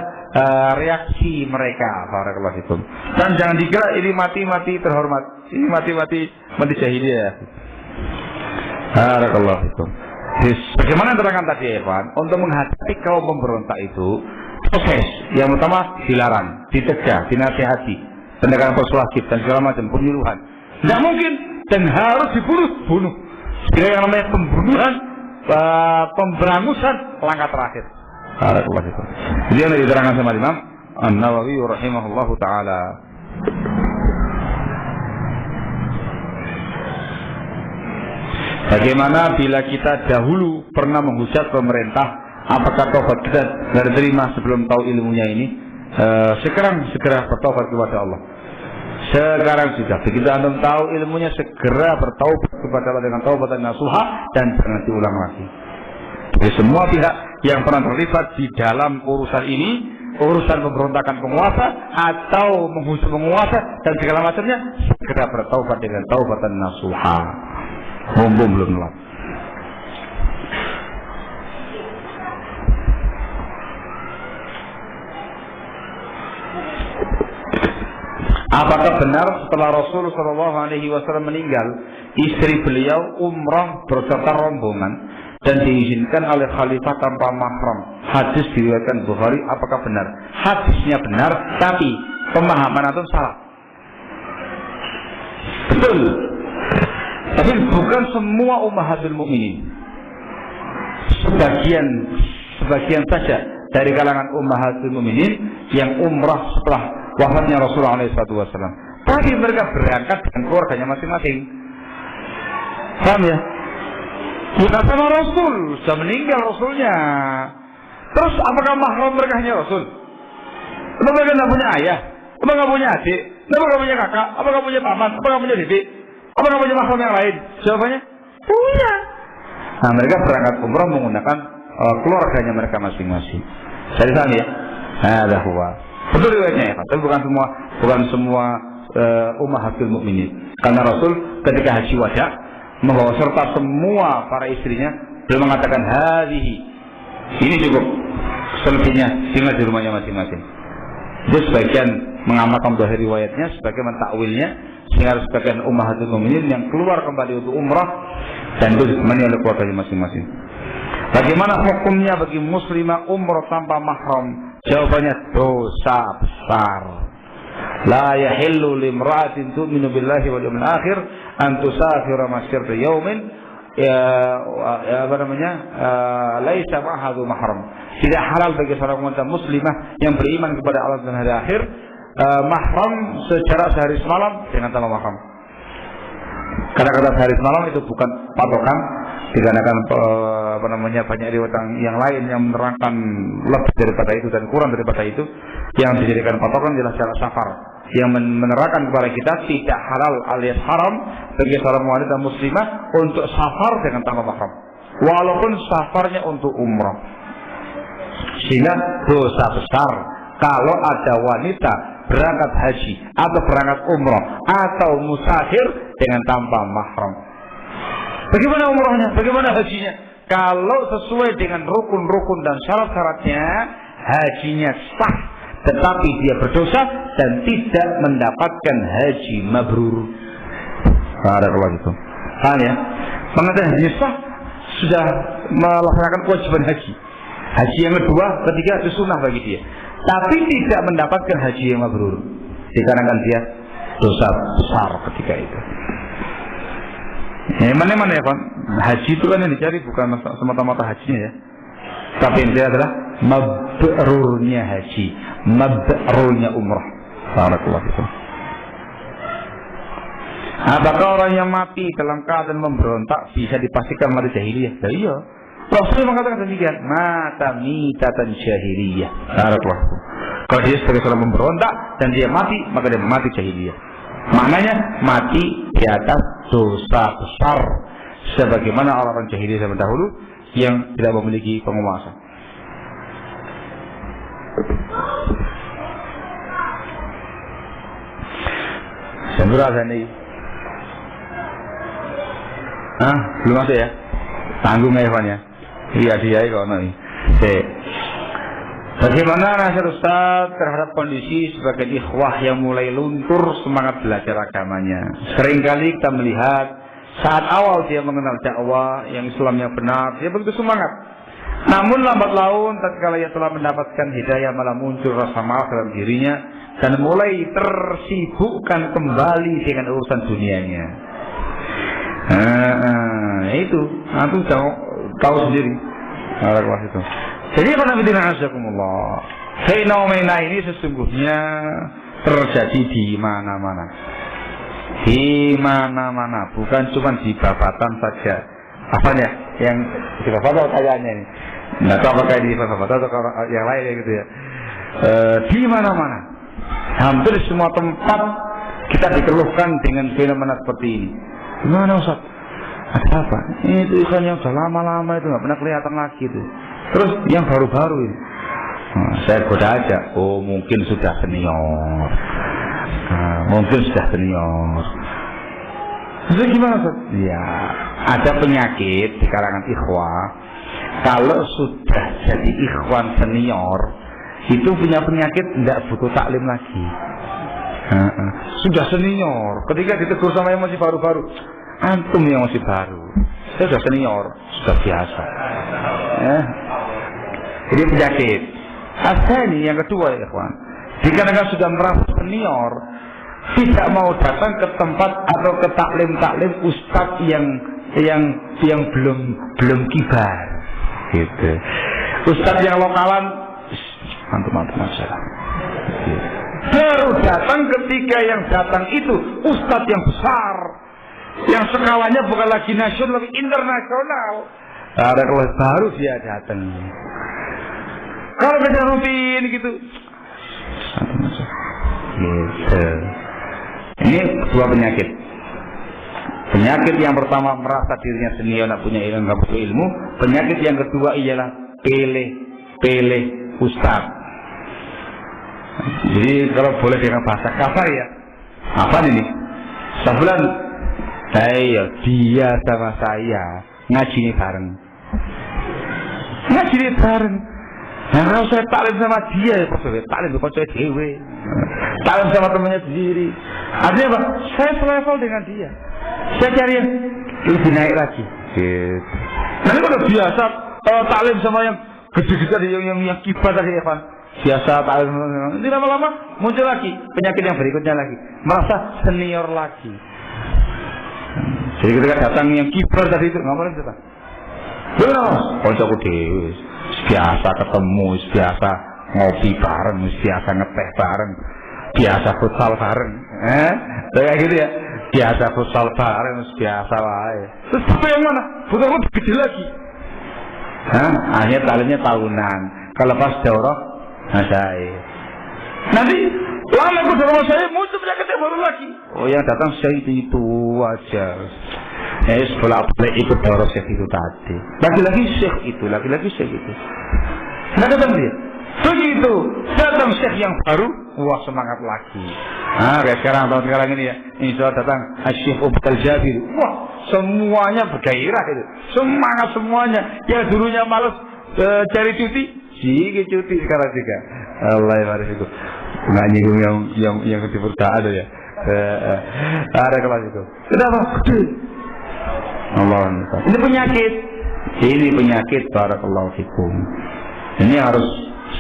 reaksi mereka. Barakallahu fikum. Dan jangan dikira ini mati-mati terhormat. Ini mati-mati jahiliyah. Barakallahu fikum. Bagaimana terangkan tadi Evan? Untuk menghadapi kaum pemberontak itu proses yang pertama dilarang, dicegah, dinasihati, tindakan persuasif dan segala macam penyuluhan. Tidak mungkin dan harus dibunuh. Sehingga yang namanya pembunuhan, pemberangusan langkah terakhir. Jadi yang diterangkan sama Imam An-Nawawi rahimahullahu taala. Bagaimana bila kita dahulu pernah menghujat pemerintah, apakah taubat kita tidak diterima sebelum tahu ilmunya ini? Sekarang segera bertaubat kepada Allah. Sekarang sudah. Begitu antum tahu ilmunya, segera bertaubat kepada Allah dengan taubatan nasuha dan jangan diulang lagi. Jadi semua pihak yang pernah terlibat di dalam urusan ini, urusan pemberontakan penguasa atau menghujat penguasa dan segala macamnya, segera bertaubat dengan taubatan nasuha. Mumpung belum telat. Apakah benar setelah Rasul Shallallahu Alaihi Wasallam meninggal, istri beliau umrah berserta rombongan dan diizinkan oleh khalifah tanpa mahram? Hadis diriwayatkan Bukhari. Apakah benar? Hadisnya benar, tapi pemahaman itu salah. Betul. Tapi bukan semua ummahatul mukminin. Sebagian saja dari kalangan ummahatul mukminin yang umrah setelah wafatnya Rasulullah SAW. Tapi mereka berangkat dengan keluarganya masing-masing. Paham ya? Bukan sama Rasul, sudah meninggal Rasulnya. Terus apakah mahram mereka hanya Rasul? Apa mereka tidak punya ayah? Apa nggak punya adik? Apa nggak punya kakak? Apa nggak punya paman? Apa nggak punya bibi? Apa nggak punya mahram yang lain? Jawabannya punya. Nah, mereka berangkat umrah menggunakan keluarganya mereka masing-masing. Jadi paham ya? Ada huwa. Betul riwayatnya ya, tapi bukan semua ummahatul mukminin. Karena Rasul ketika haji wada membawa serta semua para istrinya, beliau mengatakan hadhihi, ini cukup, selebihnya tinggal di rumahnya masing-masing. Itu sebagian mengamalkan zahir riwayatnya, sebagian mentakwilnya, sehingga sebagian ummahatul mukminin yang keluar kembali untuk umrah dan itu ditemani oleh keluarganya masing-masing. Bagaimana hukumnya bagi muslimah umrah tanpa mahram? Jawabannya dosa besar. La yahillu limra'atin tu'minu billahi wal yawmil akhir an tusafira masyirata yaumin laisa ma'hadu mahram. Tidak halal bagi seorang wanita muslimah yang beriman kepada Allah dan hari akhir mahram secara sehari semalam dengan tanpa mahram. Karena kata sehari semalam itu bukan patokan, dikarenakan banyak riwayat yang lain yang menerangkan lebih daripada itu dan kurang daripada itu. Yang dijadikan patokan adalah cara safar, yang menerangkan kepada kita tidak halal alias haram bagi seorang wanita muslimah untuk safar dengan tanpa mahram, walaupun safarnya untuk umrah. Sehingga dosa besar kalau ada wanita berangkat haji atau berangkat umrah atau musafir dengan tanpa mahram. Bagaimana umrahnya? Bagaimana hajinya? Kalau sesuai dengan rukun-rukun dan syarat-syaratnya, hajinya sah, tetapi dia berdosa dan tidak mendapatkan haji mabrur. Barakallahu fikum. Paham ya? Pengantin haji sah sudah melaksanakan kewajiban haji. Haji yang kedua, ketiga itu sunnah bagi dia. Tapi tidak mendapatkan haji yang mabrur, dikarenakan dia dosa besar ketika itu. Mana ya Pak? Haji itu kan yang dicari bukan semata-mata hajinya ya, tapi ini adalah mabrurnya haji, mabrurnya umrah. Barakallahu fikum. Apakah orang yang mati dalam keadaan memberontak bisa dipastikan mati jahiliyah? Ya, iya. Rasul mengatakan demikian, mata mitatan jahiliyah. Barakallahu fikum. Kalau dia sebagai seorang memberontak dan dia mati, maka dia mati jahiliyah. Maknanya mati di atas dosa besar, sebagaimana orang-orang jahiliyah zaman dahulu yang tidak memiliki penguasa. berasa nih. Belum masuk ya? Tanggung ya Evan ya? Iya dia kok nih. Bagaimana nasihat Ustaz terhadap kondisi sebagai ikhwah yang mulai luntur semangat belajar agamanya? Seringkali kita melihat saat awal dia mengenal dakwah yang Islam yang benar, dia begitu semangat. Namun lambat laun tatkala ia telah mendapatkan hidayah malah muncul rasa malas dalam dirinya dan mulai tersibukkan kembali dengan urusan dunianya. Itu aku tahu sendiri. Kelas itu. Jadi fenomena ini sesungguhnya terjadi di mana-mana. Di mana-mana, bukan cuma di Babatan saja. Apa ya? Yang di Babatan kayaknya ini. Nggak tahu apakah di Babatan atau yang lain ya gitu ya. Di mana-mana. Hampir semua tempat kita dikeluhkan dengan fenomena seperti ini. Gimana Ustaz? Ada apa? Itu ikan yang sudah lama-lama itu nggak pernah kelihatan lagi itu. Terus yang baru-baru ini, saya goda aja. Oh mungkin sudah senior. Mungkin sudah senior. Terus gimana Ustaz? Ya ada penyakit di kalangan ikhwah. Kalau sudah jadi ikhwan senior, itu punya penyakit tidak butuh taklim lagi. Sudah senior, ketika ditegur sama yang masih baru-baru, antum yang masih baru, saya sudah senior, sudah biasa. Ini penyakit. Asani yang kedua ya kawan, dikarenakan sudah merasa senior, tidak mau datang ke tempat atau ke taklim ustadz yang belum kibar, gitu. Ustadz yang lokalan, antum aja. Baru datang ketika yang datang itu ustadz yang besar, yang skalanya bukan lagi nasional tapi internasional. Ada kelas baru dia datang. Kalau kita rutin gitu. Gitu. Ini dua penyakit. Penyakit yang pertama merasa dirinya senior, nggak punya ilmu, nggak butuh ilmu. Penyakit yang kedua ialah pilih ustadz. Jadi kalau boleh dengan bahasa kasar ya, apa ini? Sebulan dia sama saya ngaji ini bareng. Nah kalau saya taklim sama dia, taklim bukan saya dewe, taklim sama temannya sendiri. Artinya apa? Saya selevel dengan dia. Saya cari yang lebih naik lagi. Gitu. Nanti kalau biasa taklim sama yang gede-gede yang kibar tadi Evan. Biasa taklim, nanti lama-lama muncul lagi penyakit yang berikutnya lagi, merasa senior lagi. Jadi ketika datang yang kibar tadi itu nggak boleh datang. Benar, koncoku dewi, biasa ketemu, biasa ngopi bareng, biasa ngeteh bareng, biasa futsal bareng, kayak gitu ya. Biasa futsal bareng, biasa lah. Terus apa yang mana? Bukan lebih gede lagi. Akhirnya talimnya tahunan. Kalau pas daurah, nanti lama ke dalam saya muncul penyakit yang baru lagi. Oh yang datang saya itu aja. Bolak-balik ikut daurah syekh itu tadi. Lagi-lagi syekh itu. Nggak datang dia. Begitu datang syekh yang baru, wah semangat lagi. Kayak tahun sekarang ini ya. Insya Allah datang Syekh Ubtal Jabir. Wah semuanya bergairah itu. Semangat semuanya. Yang dulunya malas cari cuti, cuti sekarang juga. Allah ya itu. Nggak nyinggung yang dipercaya ada ya. Ada kelas itu. Kenapa? Allah. Ini penyakit barakallahu fikum. Ini harus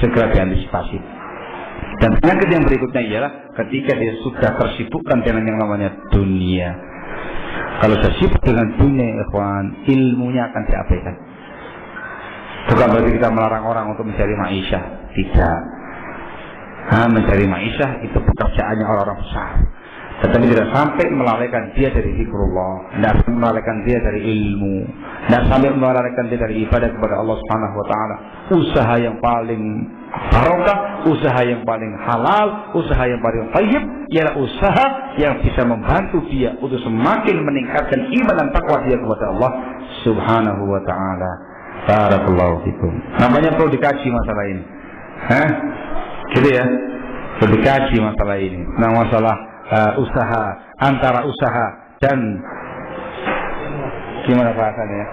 segera diantisipasi. Dan penyakit yang berikutnya ialah ketika dia sudah tersibukkan dengan yang namanya dunia. Kalau sudah sibuk dengan dunia, ikhwan, ilmunya akan diabaikan. Bukan berarti kita melarang orang untuk mencari ma'isyah, tidak. Mencari ma'isyah itu pekerjaannya orang-orang besar. Tetapi tidak sampai melalaikan dia dari zikrullah, tidak sampai melalaikan dia dari ilmu, tidak sampai melalaikan dia dari ibadah kepada Allah Subhanahu wa taala. Usaha yang paling barokah, usaha yang paling halal, usaha yang paling thayyib ialah usaha yang bisa membantu dia untuk semakin meningkatkan iman dan takwa dia kepada Allah Subhanahu wa taala. Barakallahu fikum. Namanya perlu dikaji masalah ini. Gitu ya. Perlu dikaji masalah ini. Nah, masalah usaha dan gimana bahasanya?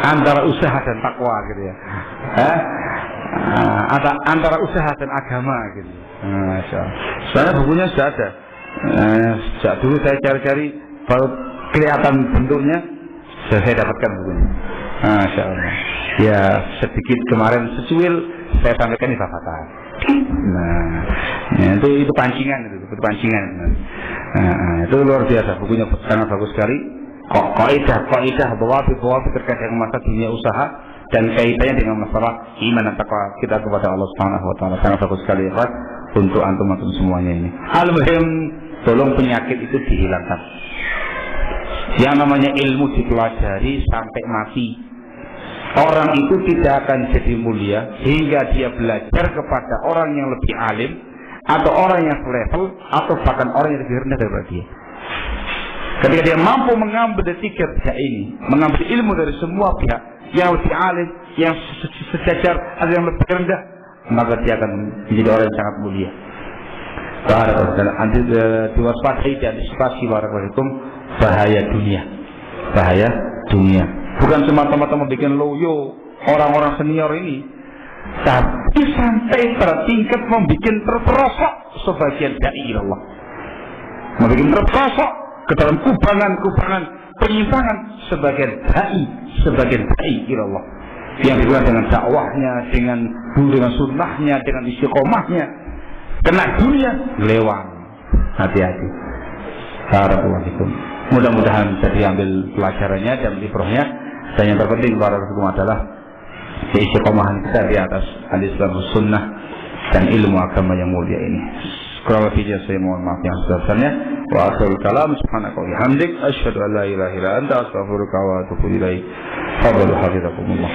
Antara usaha dan takwa gitu ya. Antara usaha dan agama gitu. Soalnya bukunya sudah ada. Sejak dulu saya cari-cari baru kelihatan bentuknya, saya dapatkan bukunya. Masya Allah. Ya sedikit kemarin secuil saya sampaikan di Bapak. Nah, itu pancingan itu pancingan. Itu luar biasa, bukunya sangat bagus sekali. Kaidah bahwa terkait dengan masalah dunia usaha dan kaitannya dengan masalah iman dan takwa kita kepada Allah Subhanahu wa taala. Sangat bagus sekali ya, Pak, untuk antum semuanya ini. Al-muhim, tolong penyakit itu dihilangkan. Yang namanya ilmu dipelajari sampai mati. Orang itu tidak akan jadi mulia hingga dia belajar kepada orang yang lebih alim atau orang yang selevel atau bahkan orang yang lebih rendah daripada dia. Ketika dia mampu mengambil dari tiga pihak ini, mengambil ilmu dari semua pihak, yang lebih alim, yang sejajar, atau yang lebih rendah, maka dia akan menjadi orang yang sangat mulia. Dan diwaspadai dan antisipasi bahaya dunia. Bukan semata-mata membuat loyo orang-orang senior ini, tapi sampai pada tingkat membuat terperosok sebagian dai Allah, membuat terperosok ke dalam kubangan penyimpangan sebagian dai Allah yang dibuat dengan dakwahnya, dengan sunnahnya, dengan istiqomahnya, kena dunia lewat. Hati-hati. Barakallahu fikum. Mudah-mudahan bisa diambil pelajarannya dan ibrahnya. Dan yang terpenting barakallahu adalah istiqomahan kita di atas al-Islam sunnah dan ilmu agama yang mulia ini. Kurang lebihnya saya mohon maaf yang sebesar-besarnya. Wa akhirul kalam subhanaka wa bihamdik asyhadu an la ilaha illa anta astaghfiruka wa atubu ilaik. Fadhlu hafizakumullah.